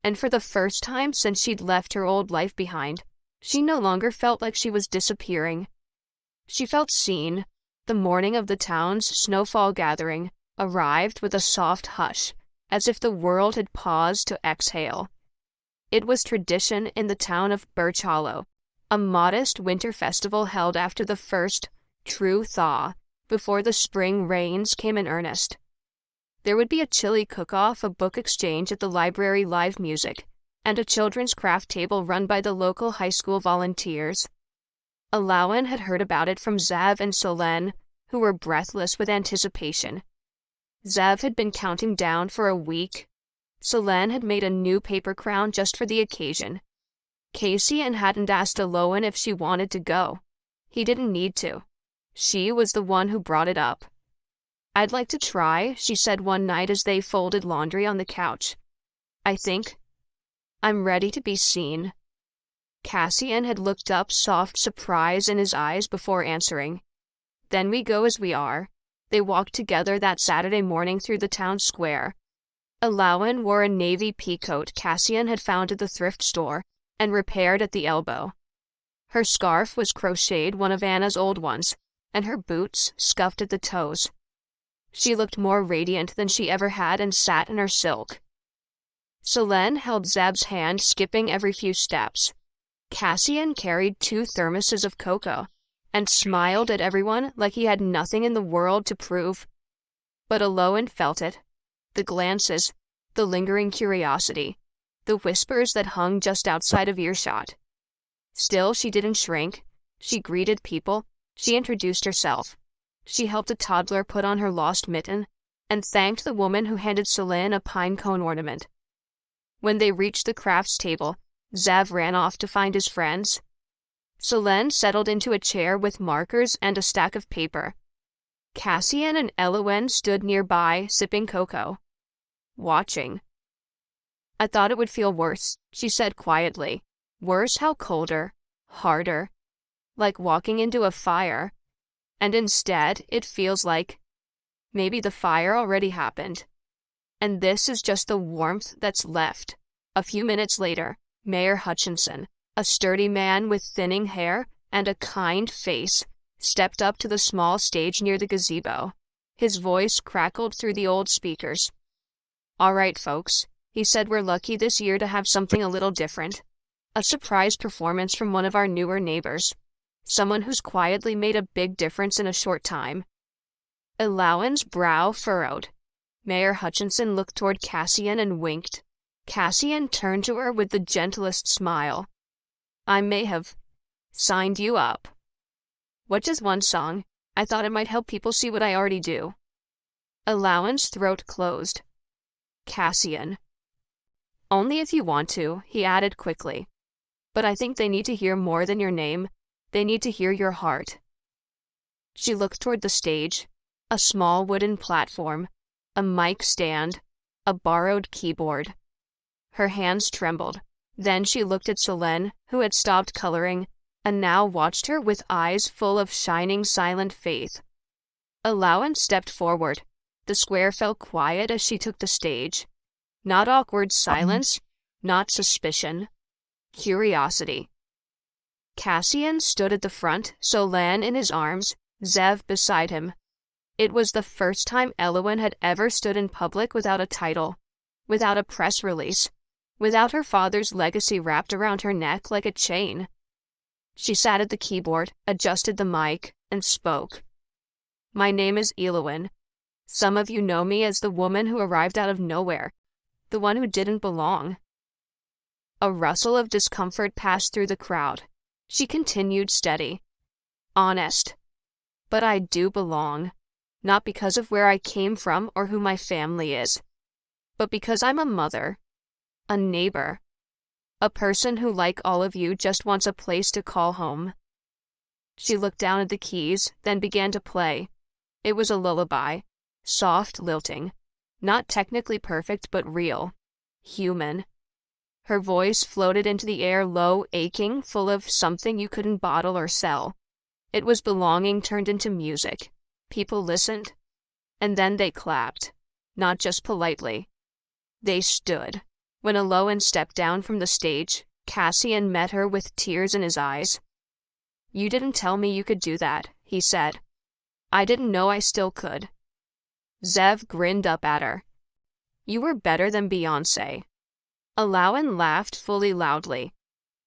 And for the first time since she'd left her old life behind, she no longer felt like she was disappearing. She felt seen. The morning of the town's snowfall gathering arrived with a soft hush, as if the world had paused to exhale. It was tradition in the town of Birch Hollow, a modest winter festival held after the first true thaw, before the spring rains came in earnest. There would be a chili cook-off, a book exchange at the library, live music, and a children's craft table run by the local high school volunteers. Elowen had heard about it from Zev and Selene, who were breathless with anticipation. Zev had been counting down for a week. Selene had made a new paper crown just for the occasion. Cassian hadn't asked Elowen if she wanted to go. He didn't need to. She was the one who brought it up. I'd like to try, she said one night as they folded laundry on the couch. I think I'm ready to be seen. Cassian had looked up, soft surprise in his eyes before answering. Then we go as we are. They walked together that Saturday morning through the town square. Elowen wore a navy peacoat Cassian had found at the thrift store and repaired at the elbow. Her scarf was crocheted, one of Anna's old ones, and her boots scuffed at the toes. She looked more radiant than she ever had and sat in her silk. Selene held Zeb's hand, skipping every few steps. Cassian carried 2 thermoses of cocoa and smiled at everyone like he had nothing in the world to prove. But Elowen felt it. The glances, the lingering curiosity, the whispers that hung just outside of earshot. Still, she didn't shrink. She greeted people. She introduced herself. She helped a toddler put on her lost mitten and thanked the woman who handed Selene a pine cone ornament. When they reached the crafts table, Zev ran off to find his friends. Selene settled into a chair with markers and a stack of paper. Cassian and Elowen stood nearby, sipping cocoa, watching. I thought it would feel worse, she said quietly. Worse how colder, harder, like walking into a fire. And instead, it feels like maybe the fire already happened. And this is just the warmth that's left. A few minutes later, Mayor Hutchinson, a sturdy man with thinning hair and a kind face, stepped up to the small stage near the gazebo. His voice crackled through the old speakers. All right, folks, he said, we're lucky this year to have something a little different. A surprise performance from one of our newer neighbors. Someone who's quietly made a big difference in a short time. Elowen's brow furrowed. Mayor Hutchinson looked toward Cassian and winked. Cassian turned to her with the gentlest smile. I may have signed you up. What, just one song? I thought it might help people see what I already do. Elowen's throat closed. Cassian. Only if you want to, he added quickly. But I think they need to hear more than your name. They need to hear your heart. She looked toward the stage. A small wooden platform, a mic stand, a borrowed keyboard. Her hands trembled. Then she looked at Selene, who had stopped coloring, and now watched her with eyes full of shining, silent faith. Elowen stepped forward. The square fell quiet as she took the stage. Not awkward silence, not suspicion. Curiosity. Cassian stood at the front, Selene in his arms, Zev beside him. It was the first time Elowen had ever stood in public without a title, without a press release, without her father's legacy wrapped around her neck like a chain. She sat at the keyboard, adjusted the mic, and spoke. My name is Elowen. Some of you know me as the woman who arrived out of nowhere, the one who didn't belong. A rustle of discomfort passed through the crowd. She continued steady. Honest. But I do belong. Not because of where I came from or who my family is, but because I'm a mother, a neighbor, a person who, like all of you, just wants a place to call home. She looked down at the keys, then began to play. It was a lullaby, soft, lilting, not technically perfect, but real, human. Her voice floated into the air, low, aching, full of something you couldn't bottle or sell. It was belonging turned into music. People listened, and then they clapped, not just politely. They stood. When Elowen stepped down from the stage, Cassian met her with tears in his eyes. You didn't tell me you could do that, he said. I didn't know I still could. Zev grinned up at her. You were better than Beyoncé. Elowen laughed fully loudly,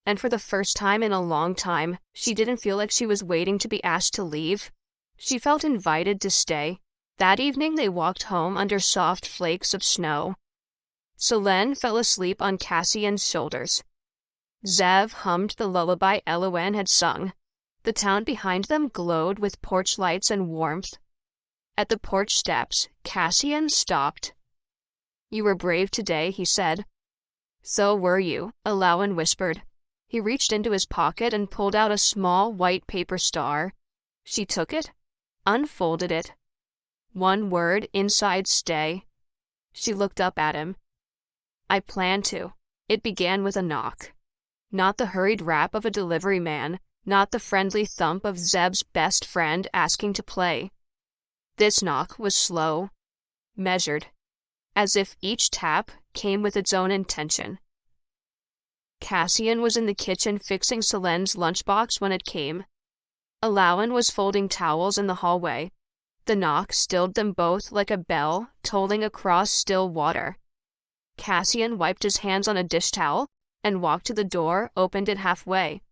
and for the first time in a long time, she didn't feel like she was waiting to be asked to leave. She felt invited to stay. That evening they walked home under soft flakes of snow. Selene fell asleep on Cassian's shoulders. Zev hummed the lullaby Elowen had sung. The town behind them glowed with porch lights and warmth. At the porch steps, Cassian stopped. You were brave today, he said. So were you, Elowen whispered. He reached into his pocket and pulled out a small white paper star. She took it, unfolded it. One word inside, stay. She looked up at him. I plan to. It began with a knock. Not the hurried rap of a delivery man, not the friendly thump of Zeb's best friend asking to play. This knock was slow, measured, as if each tap came with its own intention. Cassian was in the kitchen fixing Selene's lunchbox when it came. Elowen was folding towels in the hallway. The knock stilled them both like a bell tolling across still water. Cassian wiped his hands on a dish towel and walked to the door, opened it halfway.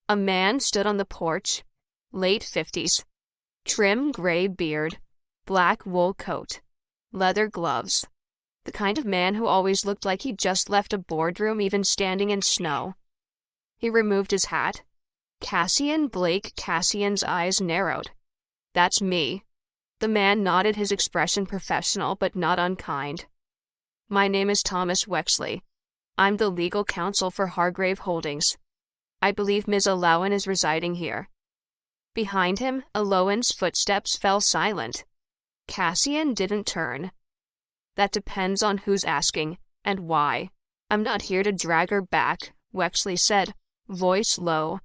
A man stood on the porch, late 50s, trim gray beard, black wool coat, leather gloves, the kind of man who always looked like he'd just left a boardroom even standing in snow. He removed his hat. Cassian's eyes narrowed. That's me. The man nodded, his expression professional but not unkind. My name is Thomas Wexley. I'm the legal counsel for Hargrave Holdings. I believe Ms. Allowan is residing here. Behind him, Allowan's footsteps fell silent. Cassian didn't turn. That depends on who's asking, and why. I'm not here to drag her back, Wexley said, voice low.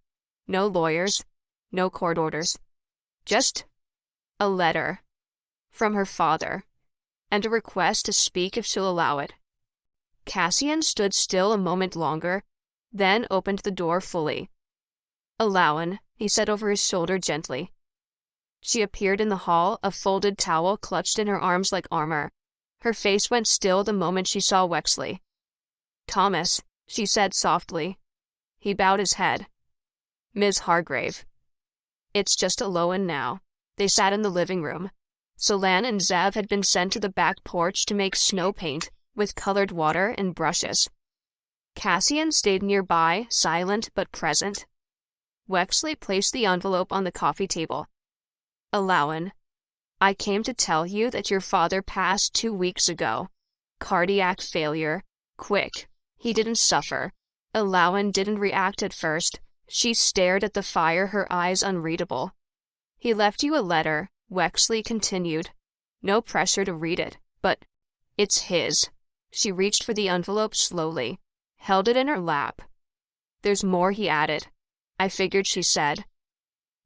No lawyers, no court orders. Just a letter from her father, and a request to speak if she'll allow it. Cassian stood still a moment longer, then opened the door fully. Allowan, he said over his shoulder gently. She appeared in the hall, a folded towel clutched in her arms like armor. Her face went still the moment she saw Wexley. Thomas, she said softly. He bowed his head. Ms. Hargrave. It's just Allowan now. They sat in the living room. Solan and Zev had been sent to the back porch to make snow paint with colored water and brushes. Cassian stayed nearby, silent but present. Wexley placed the envelope on the coffee table. Allowan, I came to tell you that your father passed 2 weeks ago. Cardiac failure. Quick. He didn't suffer. Allowan didn't react at first. She stared at the fire, her eyes unreadable. He left you a letter, Wexley continued. No pressure to read it, but it's his. She reached for the envelope slowly, held it in her lap. There's more, he added. I figured, she said.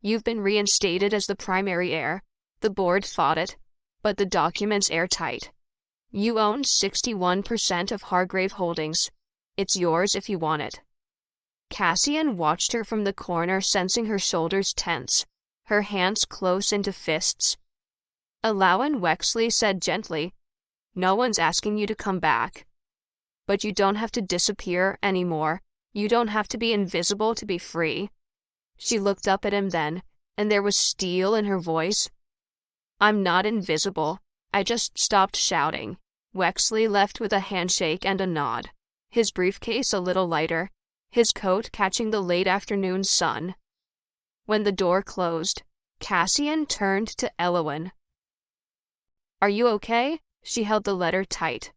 You've been reinstated as the primary heir. The board fought it, but the document's airtight. You own 61% of Hargrave Holdings. It's yours if you want it. Cassian watched her from the corner, sensing her shoulders tense, her hands close into fists. Allowan, Wexley said gently, no one's asking you to come back. But you don't have to disappear anymore. You don't have to be invisible to be free. She looked up at him then, and there was steel in her voice. I'm not invisible. I just stopped shouting. Wexley left with a handshake and a nod, his briefcase a little lighter, his coat catching the late afternoon sun. When the door closed, Cassian turned to Allowan. Are you okay? She held the letter tight.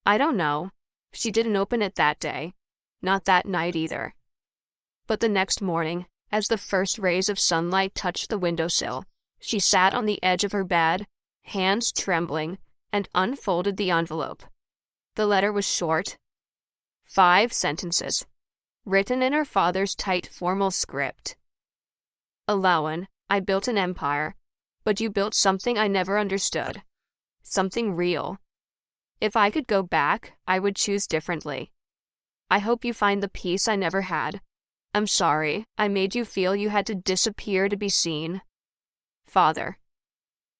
I don't know. She didn't open it that day. Not that night either. But the next morning, as the first rays of sunlight touched the windowsill, she sat on the edge of her bed, hands trembling, and unfolded the envelope. The letter was short. 5 sentences, written in her father's tight formal script. Allowan, I built an empire, but you built something I never understood. Something real. If I could go back, I would choose differently. I hope you find the peace I never had. I'm sorry, I made you feel you had to disappear to be seen. Father.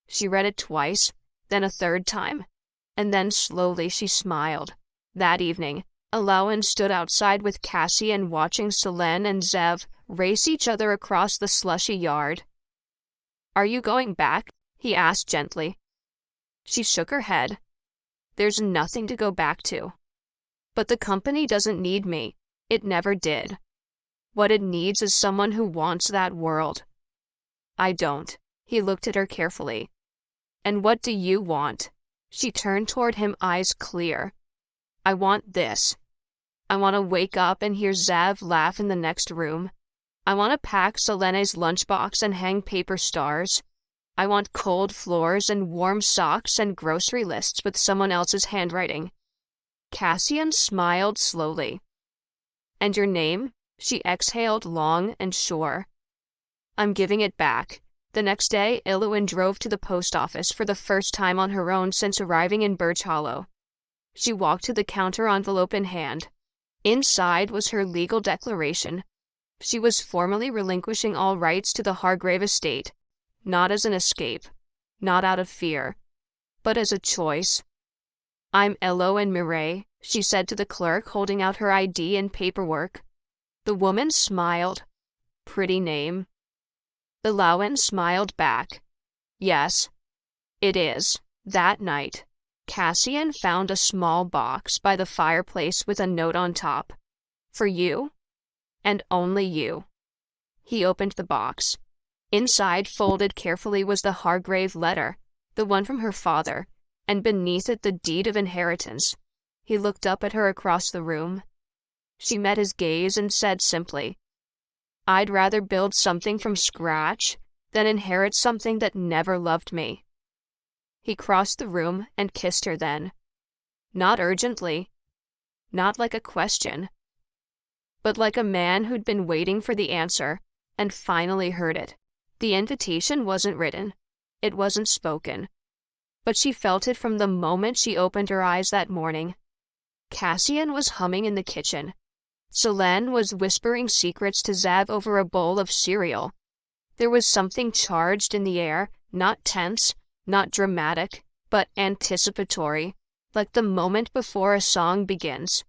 She read it twice, then a third time, and then slowly she smiled. That evening, Allowan stood outside with Cassian, watching Solen and Zev race each other across the slushy yard. Are you going back? He asked gently. She shook her head. There's nothing to go back to. But the company doesn't need me. It never did. What it needs is someone who wants that world. I don't. He looked at her carefully. And what do you want? She turned toward him, eyes clear. I want this. I want to wake up and hear Zev laugh in the next room. I want to pack Selene's lunchbox and hang paper stars. I want cold floors and warm socks and grocery lists with someone else's handwriting. Cassian smiled slowly. And your name? She exhaled long and sure. I'm giving it back. The next day, Allowan drove to the post office for the first time on her own since arriving in Birch Hollow. She walked to the counter, envelope in hand. Inside was her legal declaration. She was formally relinquishing all rights to the Hargrave estate, not as an escape, not out of fear, but as a choice. I'm Allowan Mireille, she said to the clerk, holding out her ID and paperwork. The woman smiled. Pretty name. Allowan smiled back. Yes, it is. That night, Cassian found a small box by the fireplace with a note on top. For you, and only you. He opened the box. Inside, folded carefully, was the Hargrave letter, the one from her father, and beneath it the deed of inheritance. He looked up at her across the room. She met his gaze and said simply, "I'd rather build something from scratch than inherit something that never loved me." He crossed the room and kissed her then. Not urgently, not like a question, but like a man who'd been waiting for the answer and finally heard it. The invitation wasn't written. It wasn't spoken. But she felt it from the moment she opened her eyes that morning. Cassian was humming in the kitchen. Selene was whispering secrets to Zev over a bowl of cereal. There was something charged in the air, not tense, not dramatic, but anticipatory, like the moment before a song begins.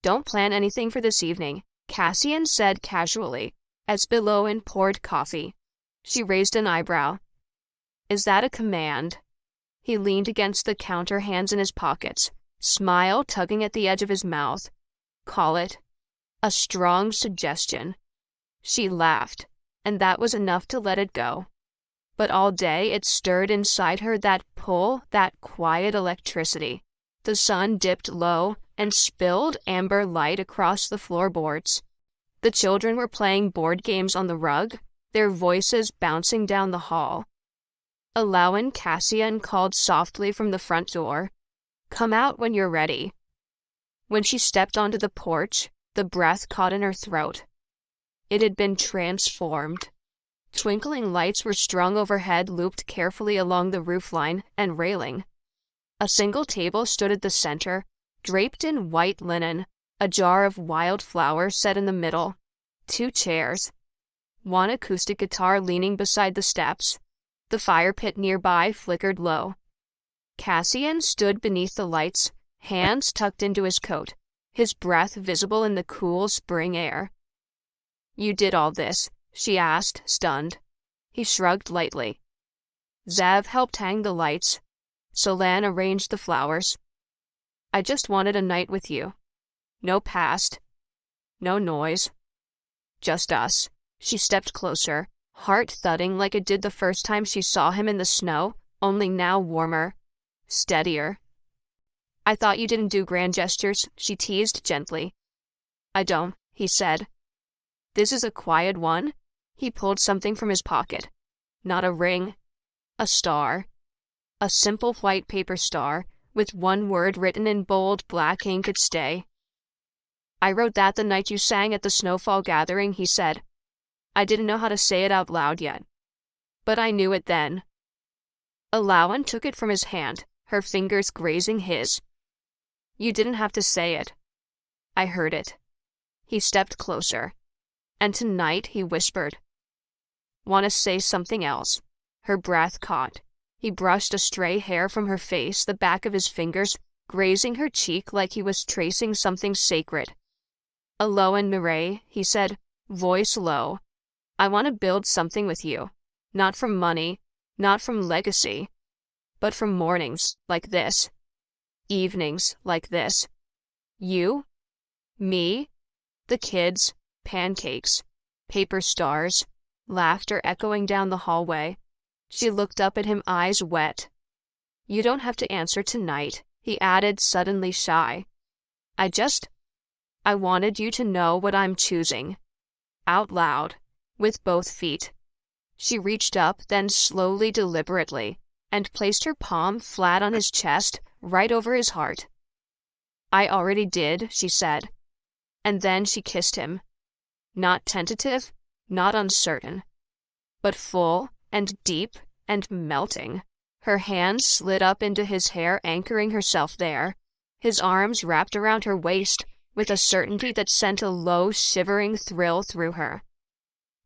"Don't plan anything for this evening," Cassian said casually, as Billionaire poured coffee. She raised an eyebrow. "Is that a command?" He leaned against the counter, hands in his pockets, smile tugging at the edge of his mouth. "Call it a strong suggestion." She laughed, and that was enough to let it go. But all day it stirred inside her, that pull, that quiet electricity. The sun dipped low and spilled amber light across the floorboards. The children were playing board games on the rug, their voices bouncing down the hall. Allowing Cassian called softly from the front door, "Come out when you're ready." When she stepped onto the porch, the breath caught in her throat. It had been transformed. Twinkling lights were strung overhead, looped carefully along the roofline and railing. A single table stood at the center, draped in white linen, a jar of wildflowers set in the middle, 2 chairs, one acoustic guitar leaning beside the steps. The fire pit nearby flickered low. Cassian stood beneath the lights, hands tucked into his coat, his breath visible in the cool spring air. "You did all this?" she asked, stunned. He shrugged lightly. "Zev helped hang the lights. Selene arranged the flowers. I just wanted a night with you. No past. No noise. Just us." She stepped closer, heart thudding like it did the first time she saw him in the snow, only now warmer, steadier. "I thought you didn't do grand gestures," she teased gently. "I don't," he said. "This is a quiet one." He pulled something from his pocket. Not a ring. A star. A simple white paper star, with one word written in bold black ink at stay. "I wrote that the night you sang at the snowfall gathering," he said. "I didn't know how to say it out loud yet, but I knew it then." Alawan took it from his hand, her fingers grazing his. "You didn't have to say it. I heard it." He stepped closer. "And tonight," he whispered, "want to say something else." Her breath caught. He brushed a stray hair from her face, the back of his fingers grazing her cheek like he was tracing something sacred. "Alawan Mireille," he said, voice low, "I want to build something with you. Not from money, not from legacy, but from mornings like this. Evenings like this. You, me, the kids, pancakes, paper stars, laughter echoing down the hallway." She looked up at him, eyes wet. "You don't have to answer tonight," he added, suddenly shy. I wanted you to know what I'm choosing. Out loud, with both feet." She reached up, then slowly, deliberately, and placed her palm flat on his chest, right over his heart. "I already did," she said. And then she kissed him. Not tentative, not uncertain, but full and deep and melting. Her hands slid up into his hair, anchoring herself there. His arms wrapped around her waist with a certainty that sent a low, shivering thrill through her.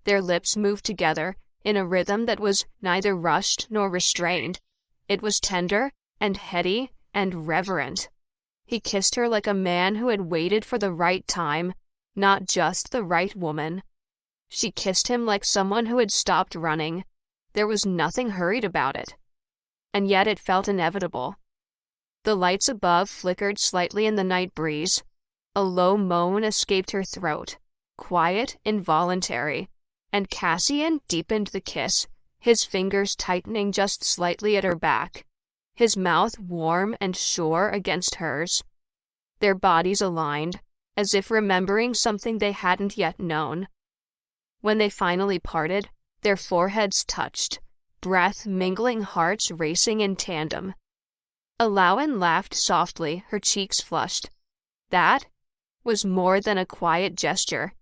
Their lips moved together in a rhythm that was neither rushed nor restrained. It was tender and heady and reverent. He kissed her like a man who had waited for the right time, not just the right woman. She kissed him like someone who had stopped running. There was nothing hurried about it. And yet it felt inevitable. The lights above flickered slightly in the night breeze. A low moan escaped her throat, quiet, involuntary, and Cassian deepened the kiss, his fingers tightening just slightly at her back, his mouth warm and sure against hers. Their bodies aligned, as if remembering something they hadn't yet known. When they finally parted, their foreheads touched, breath mingling, hearts racing in tandem. Alawan laughed softly, her cheeks flushed. That was more than a quiet gesture.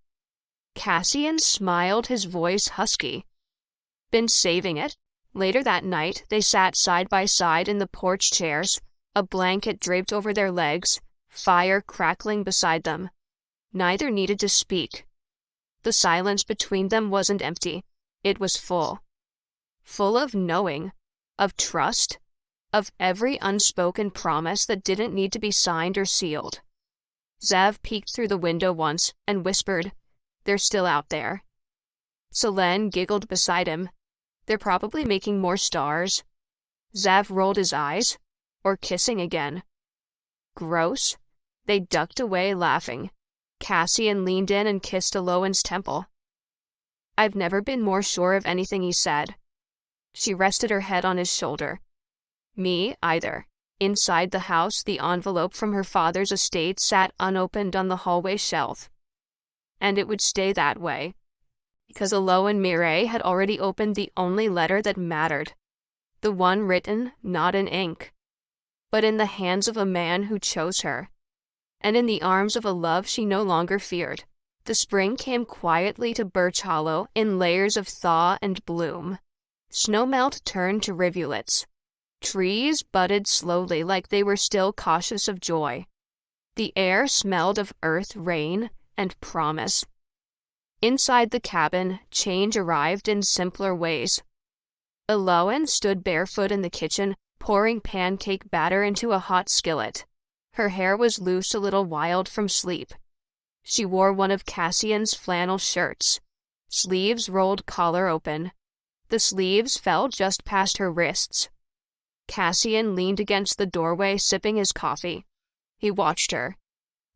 Cassian smiled, his voice husky. Been saving it? Later that night, they sat side by side in the porch chairs, a blanket draped over their legs, fire crackling beside them. Neither needed to speak. The silence between them wasn't empty. It was full. Full of knowing, of trust, of every unspoken promise that didn't need to be signed or sealed. Zev peeked through the window once and whispered, "They're still out there." Selene giggled beside him. "They're probably making more stars." Zev rolled his eyes. Or kissing again. Gross. They ducked away, laughing. Cassian leaned in and kissed Alawan's temple. "I've never been more sure of anything," he said. She rested her head on his shoulder. "Me either." Inside the house, the envelope from her father's estate sat unopened on the hallway shelf. And it would stay that way, because Alawan Mireille had already opened the only letter that mattered. The one written not in ink, but in the hands of a man who chose her, and in the arms of a love she no longer feared. The spring came quietly to Birch Hollow in layers of thaw and bloom. Snowmelt turned to rivulets. Trees budded slowly, like they were still cautious of joy. The air smelled of earth, rain, and promise. Inside the cabin, change arrived in simpler ways. Alawan stood barefoot in the kitchen, pouring pancake batter into a hot skillet. Her hair was loose, a little wild from sleep. She wore one of Cassian's flannel shirts, sleeves rolled, collar open. The sleeves fell just past her wrists. Cassian leaned against the doorway, sipping his coffee. He watched her.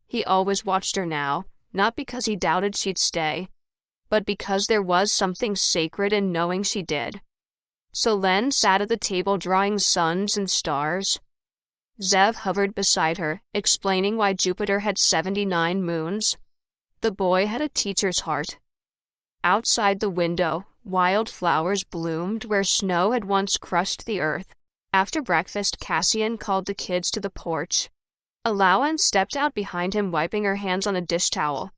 He always watched her now, not because he doubted she'd stay, but because there was something sacred in knowing she did. Selene sat at the table drawing suns and stars. Zev hovered beside her, explaining why Jupiter had 79 moons. The boy had a teacher's heart. Outside the window, wild flowers bloomed where snow had once crushed the earth. After breakfast, Cassian called the kids to the porch. Alawan stepped out behind him, wiping her hands on a dish towel.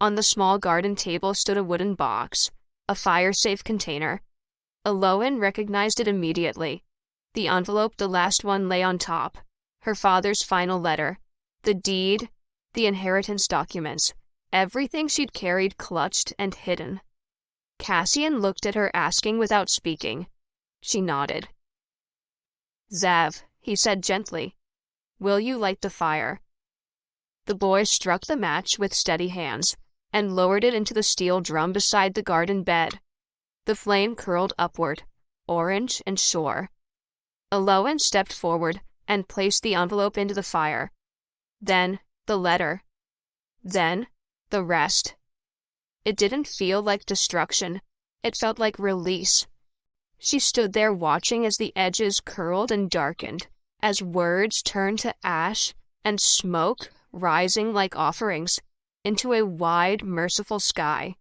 On the small garden table stood a wooden box, a fire-safe container. Alawan recognized it immediately. The envelope, the last one, lay on top. Her father's final letter, the deed, the inheritance documents, everything she'd carried clutched and hidden. Cassian looked at her, asking without speaking. She nodded. "Zev," he said gently, "will you light the fire?" The boy struck the match with steady hands and lowered it into the steel drum beside the garden bed. The flame curled upward, orange and sure. Alawan stepped forward and placed the envelope into the fire. Then the letter. Then the rest. It didn't feel like destruction. It felt like release. She stood there watching as the edges curled and darkened, as words turned to ash and smoke rising like offerings into a wide, merciful sky.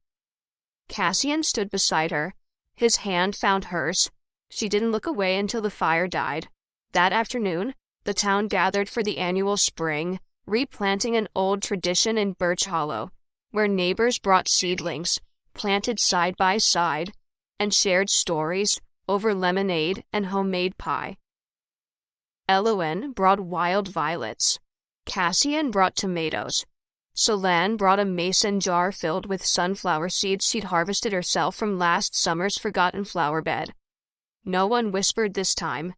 Cassian stood beside her. His hand found hers. She didn't look away until the fire died. That afternoon, the town gathered for the annual spring, replanting an old tradition in Birch Hollow, where neighbors brought seedlings, planted side by side, and shared stories over lemonade and homemade pie. Alawan brought wild violets. Cassian brought tomatoes. Selene brought a mason jar filled with sunflower seeds she'd harvested herself from last summer's forgotten flower bed. No one whispered this time.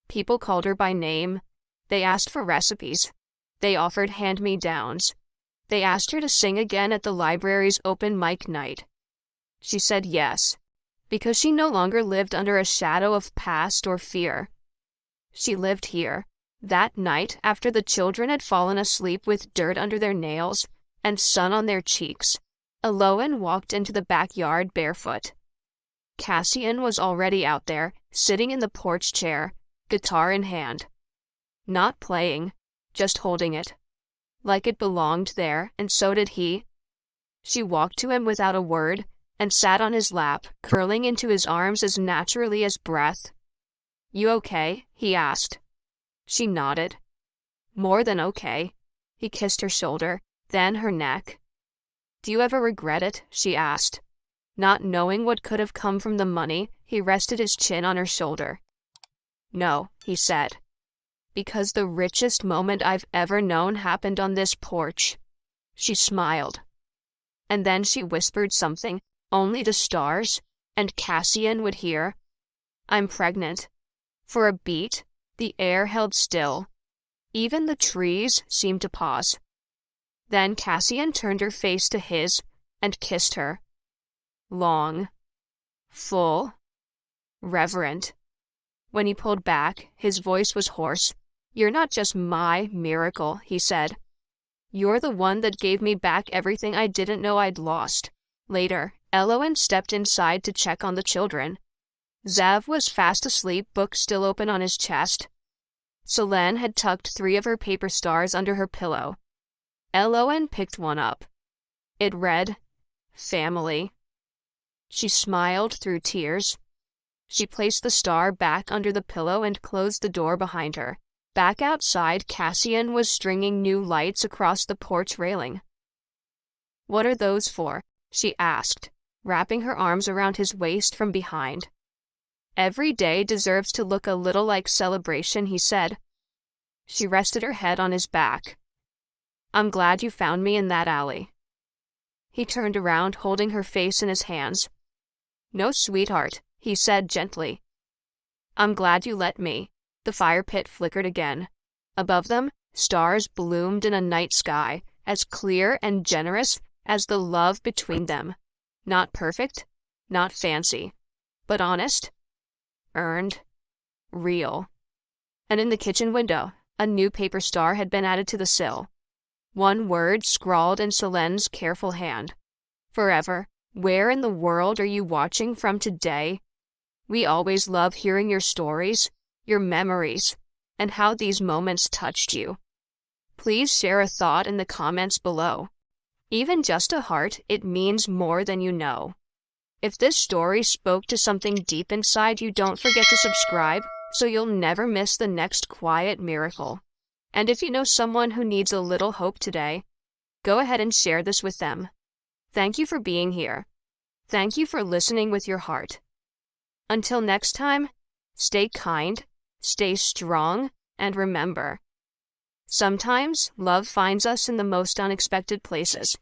People called her by name. They asked for recipes. They offered hand-me-downs. They asked her to sing again at the library's open mic night. She said yes, because she no longer lived under a shadow of past or fear. She lived here, that night after the children had fallen asleep with dirt under their nails and sun on their cheeks. Aloan walked into the backyard barefoot. Cassian was already out there, sitting in the porch chair, guitar in hand. Not playing, just holding it. Like it belonged there, and so did he. She walked to him without a word, and sat on his lap, curling into his arms as naturally as breath. "You okay?" he asked. She nodded. "More than okay." He kissed her shoulder, then her neck. "Do you ever regret it?" she asked. Not knowing what could have come from the money, he rested his chin on her shoulder. "No," he said. "Because the richest moment I've ever known happened on this porch." She smiled. And then she whispered something only the stars and Cassian would hear. "I'm pregnant." For a beat, the air held still. Even the trees seemed to pause. Then Cassian turned her face to his and kissed her. Long, full, reverent. When he pulled back, his voice was hoarse. "You're not just my miracle," he said. "You're the one that gave me back everything I didn't know I'd lost." Later, Eloin stepped inside to check on the children. Zev was fast asleep, book still open on his chest. Selene had tucked 3 of her paper stars under her pillow. Eloin picked one up. It read, "Family." She smiled through tears. She placed the star back under the pillow and closed the door behind her. Back outside, Cassian was stringing new lights across the porch railing. "What are those for?" she asked, wrapping her arms around his waist from behind. "Every day deserves to look a little like celebration," he said. She rested her head on his back. "I'm glad you found me in that alley." He turned around, holding her face in his hands. "No, sweetheart," he said gently. "I'm glad you let me." The fire pit flickered again. Above them, stars bloomed in a night sky, as clear and generous as the love between them. Not perfect, not fancy, but honest, earned, real. And in the kitchen window, a new paper star had been added to the sill. One word scrawled in Selene's careful hand. "Forever. Where in the world are you watching from today? We always love hearing your stories, your memories, and how these moments touched you. Please share a thought in the comments below. Even just a heart, it means more than you know. If this story spoke to something deep inside you, don't forget to subscribe so you'll never miss the next quiet miracle. And if you know someone who needs a little hope today, go ahead and share this with them. Thank you for being here. Thank you for listening with your heart. Until next time, stay kind, stay strong, and remember, sometimes love finds us in the most unexpected places.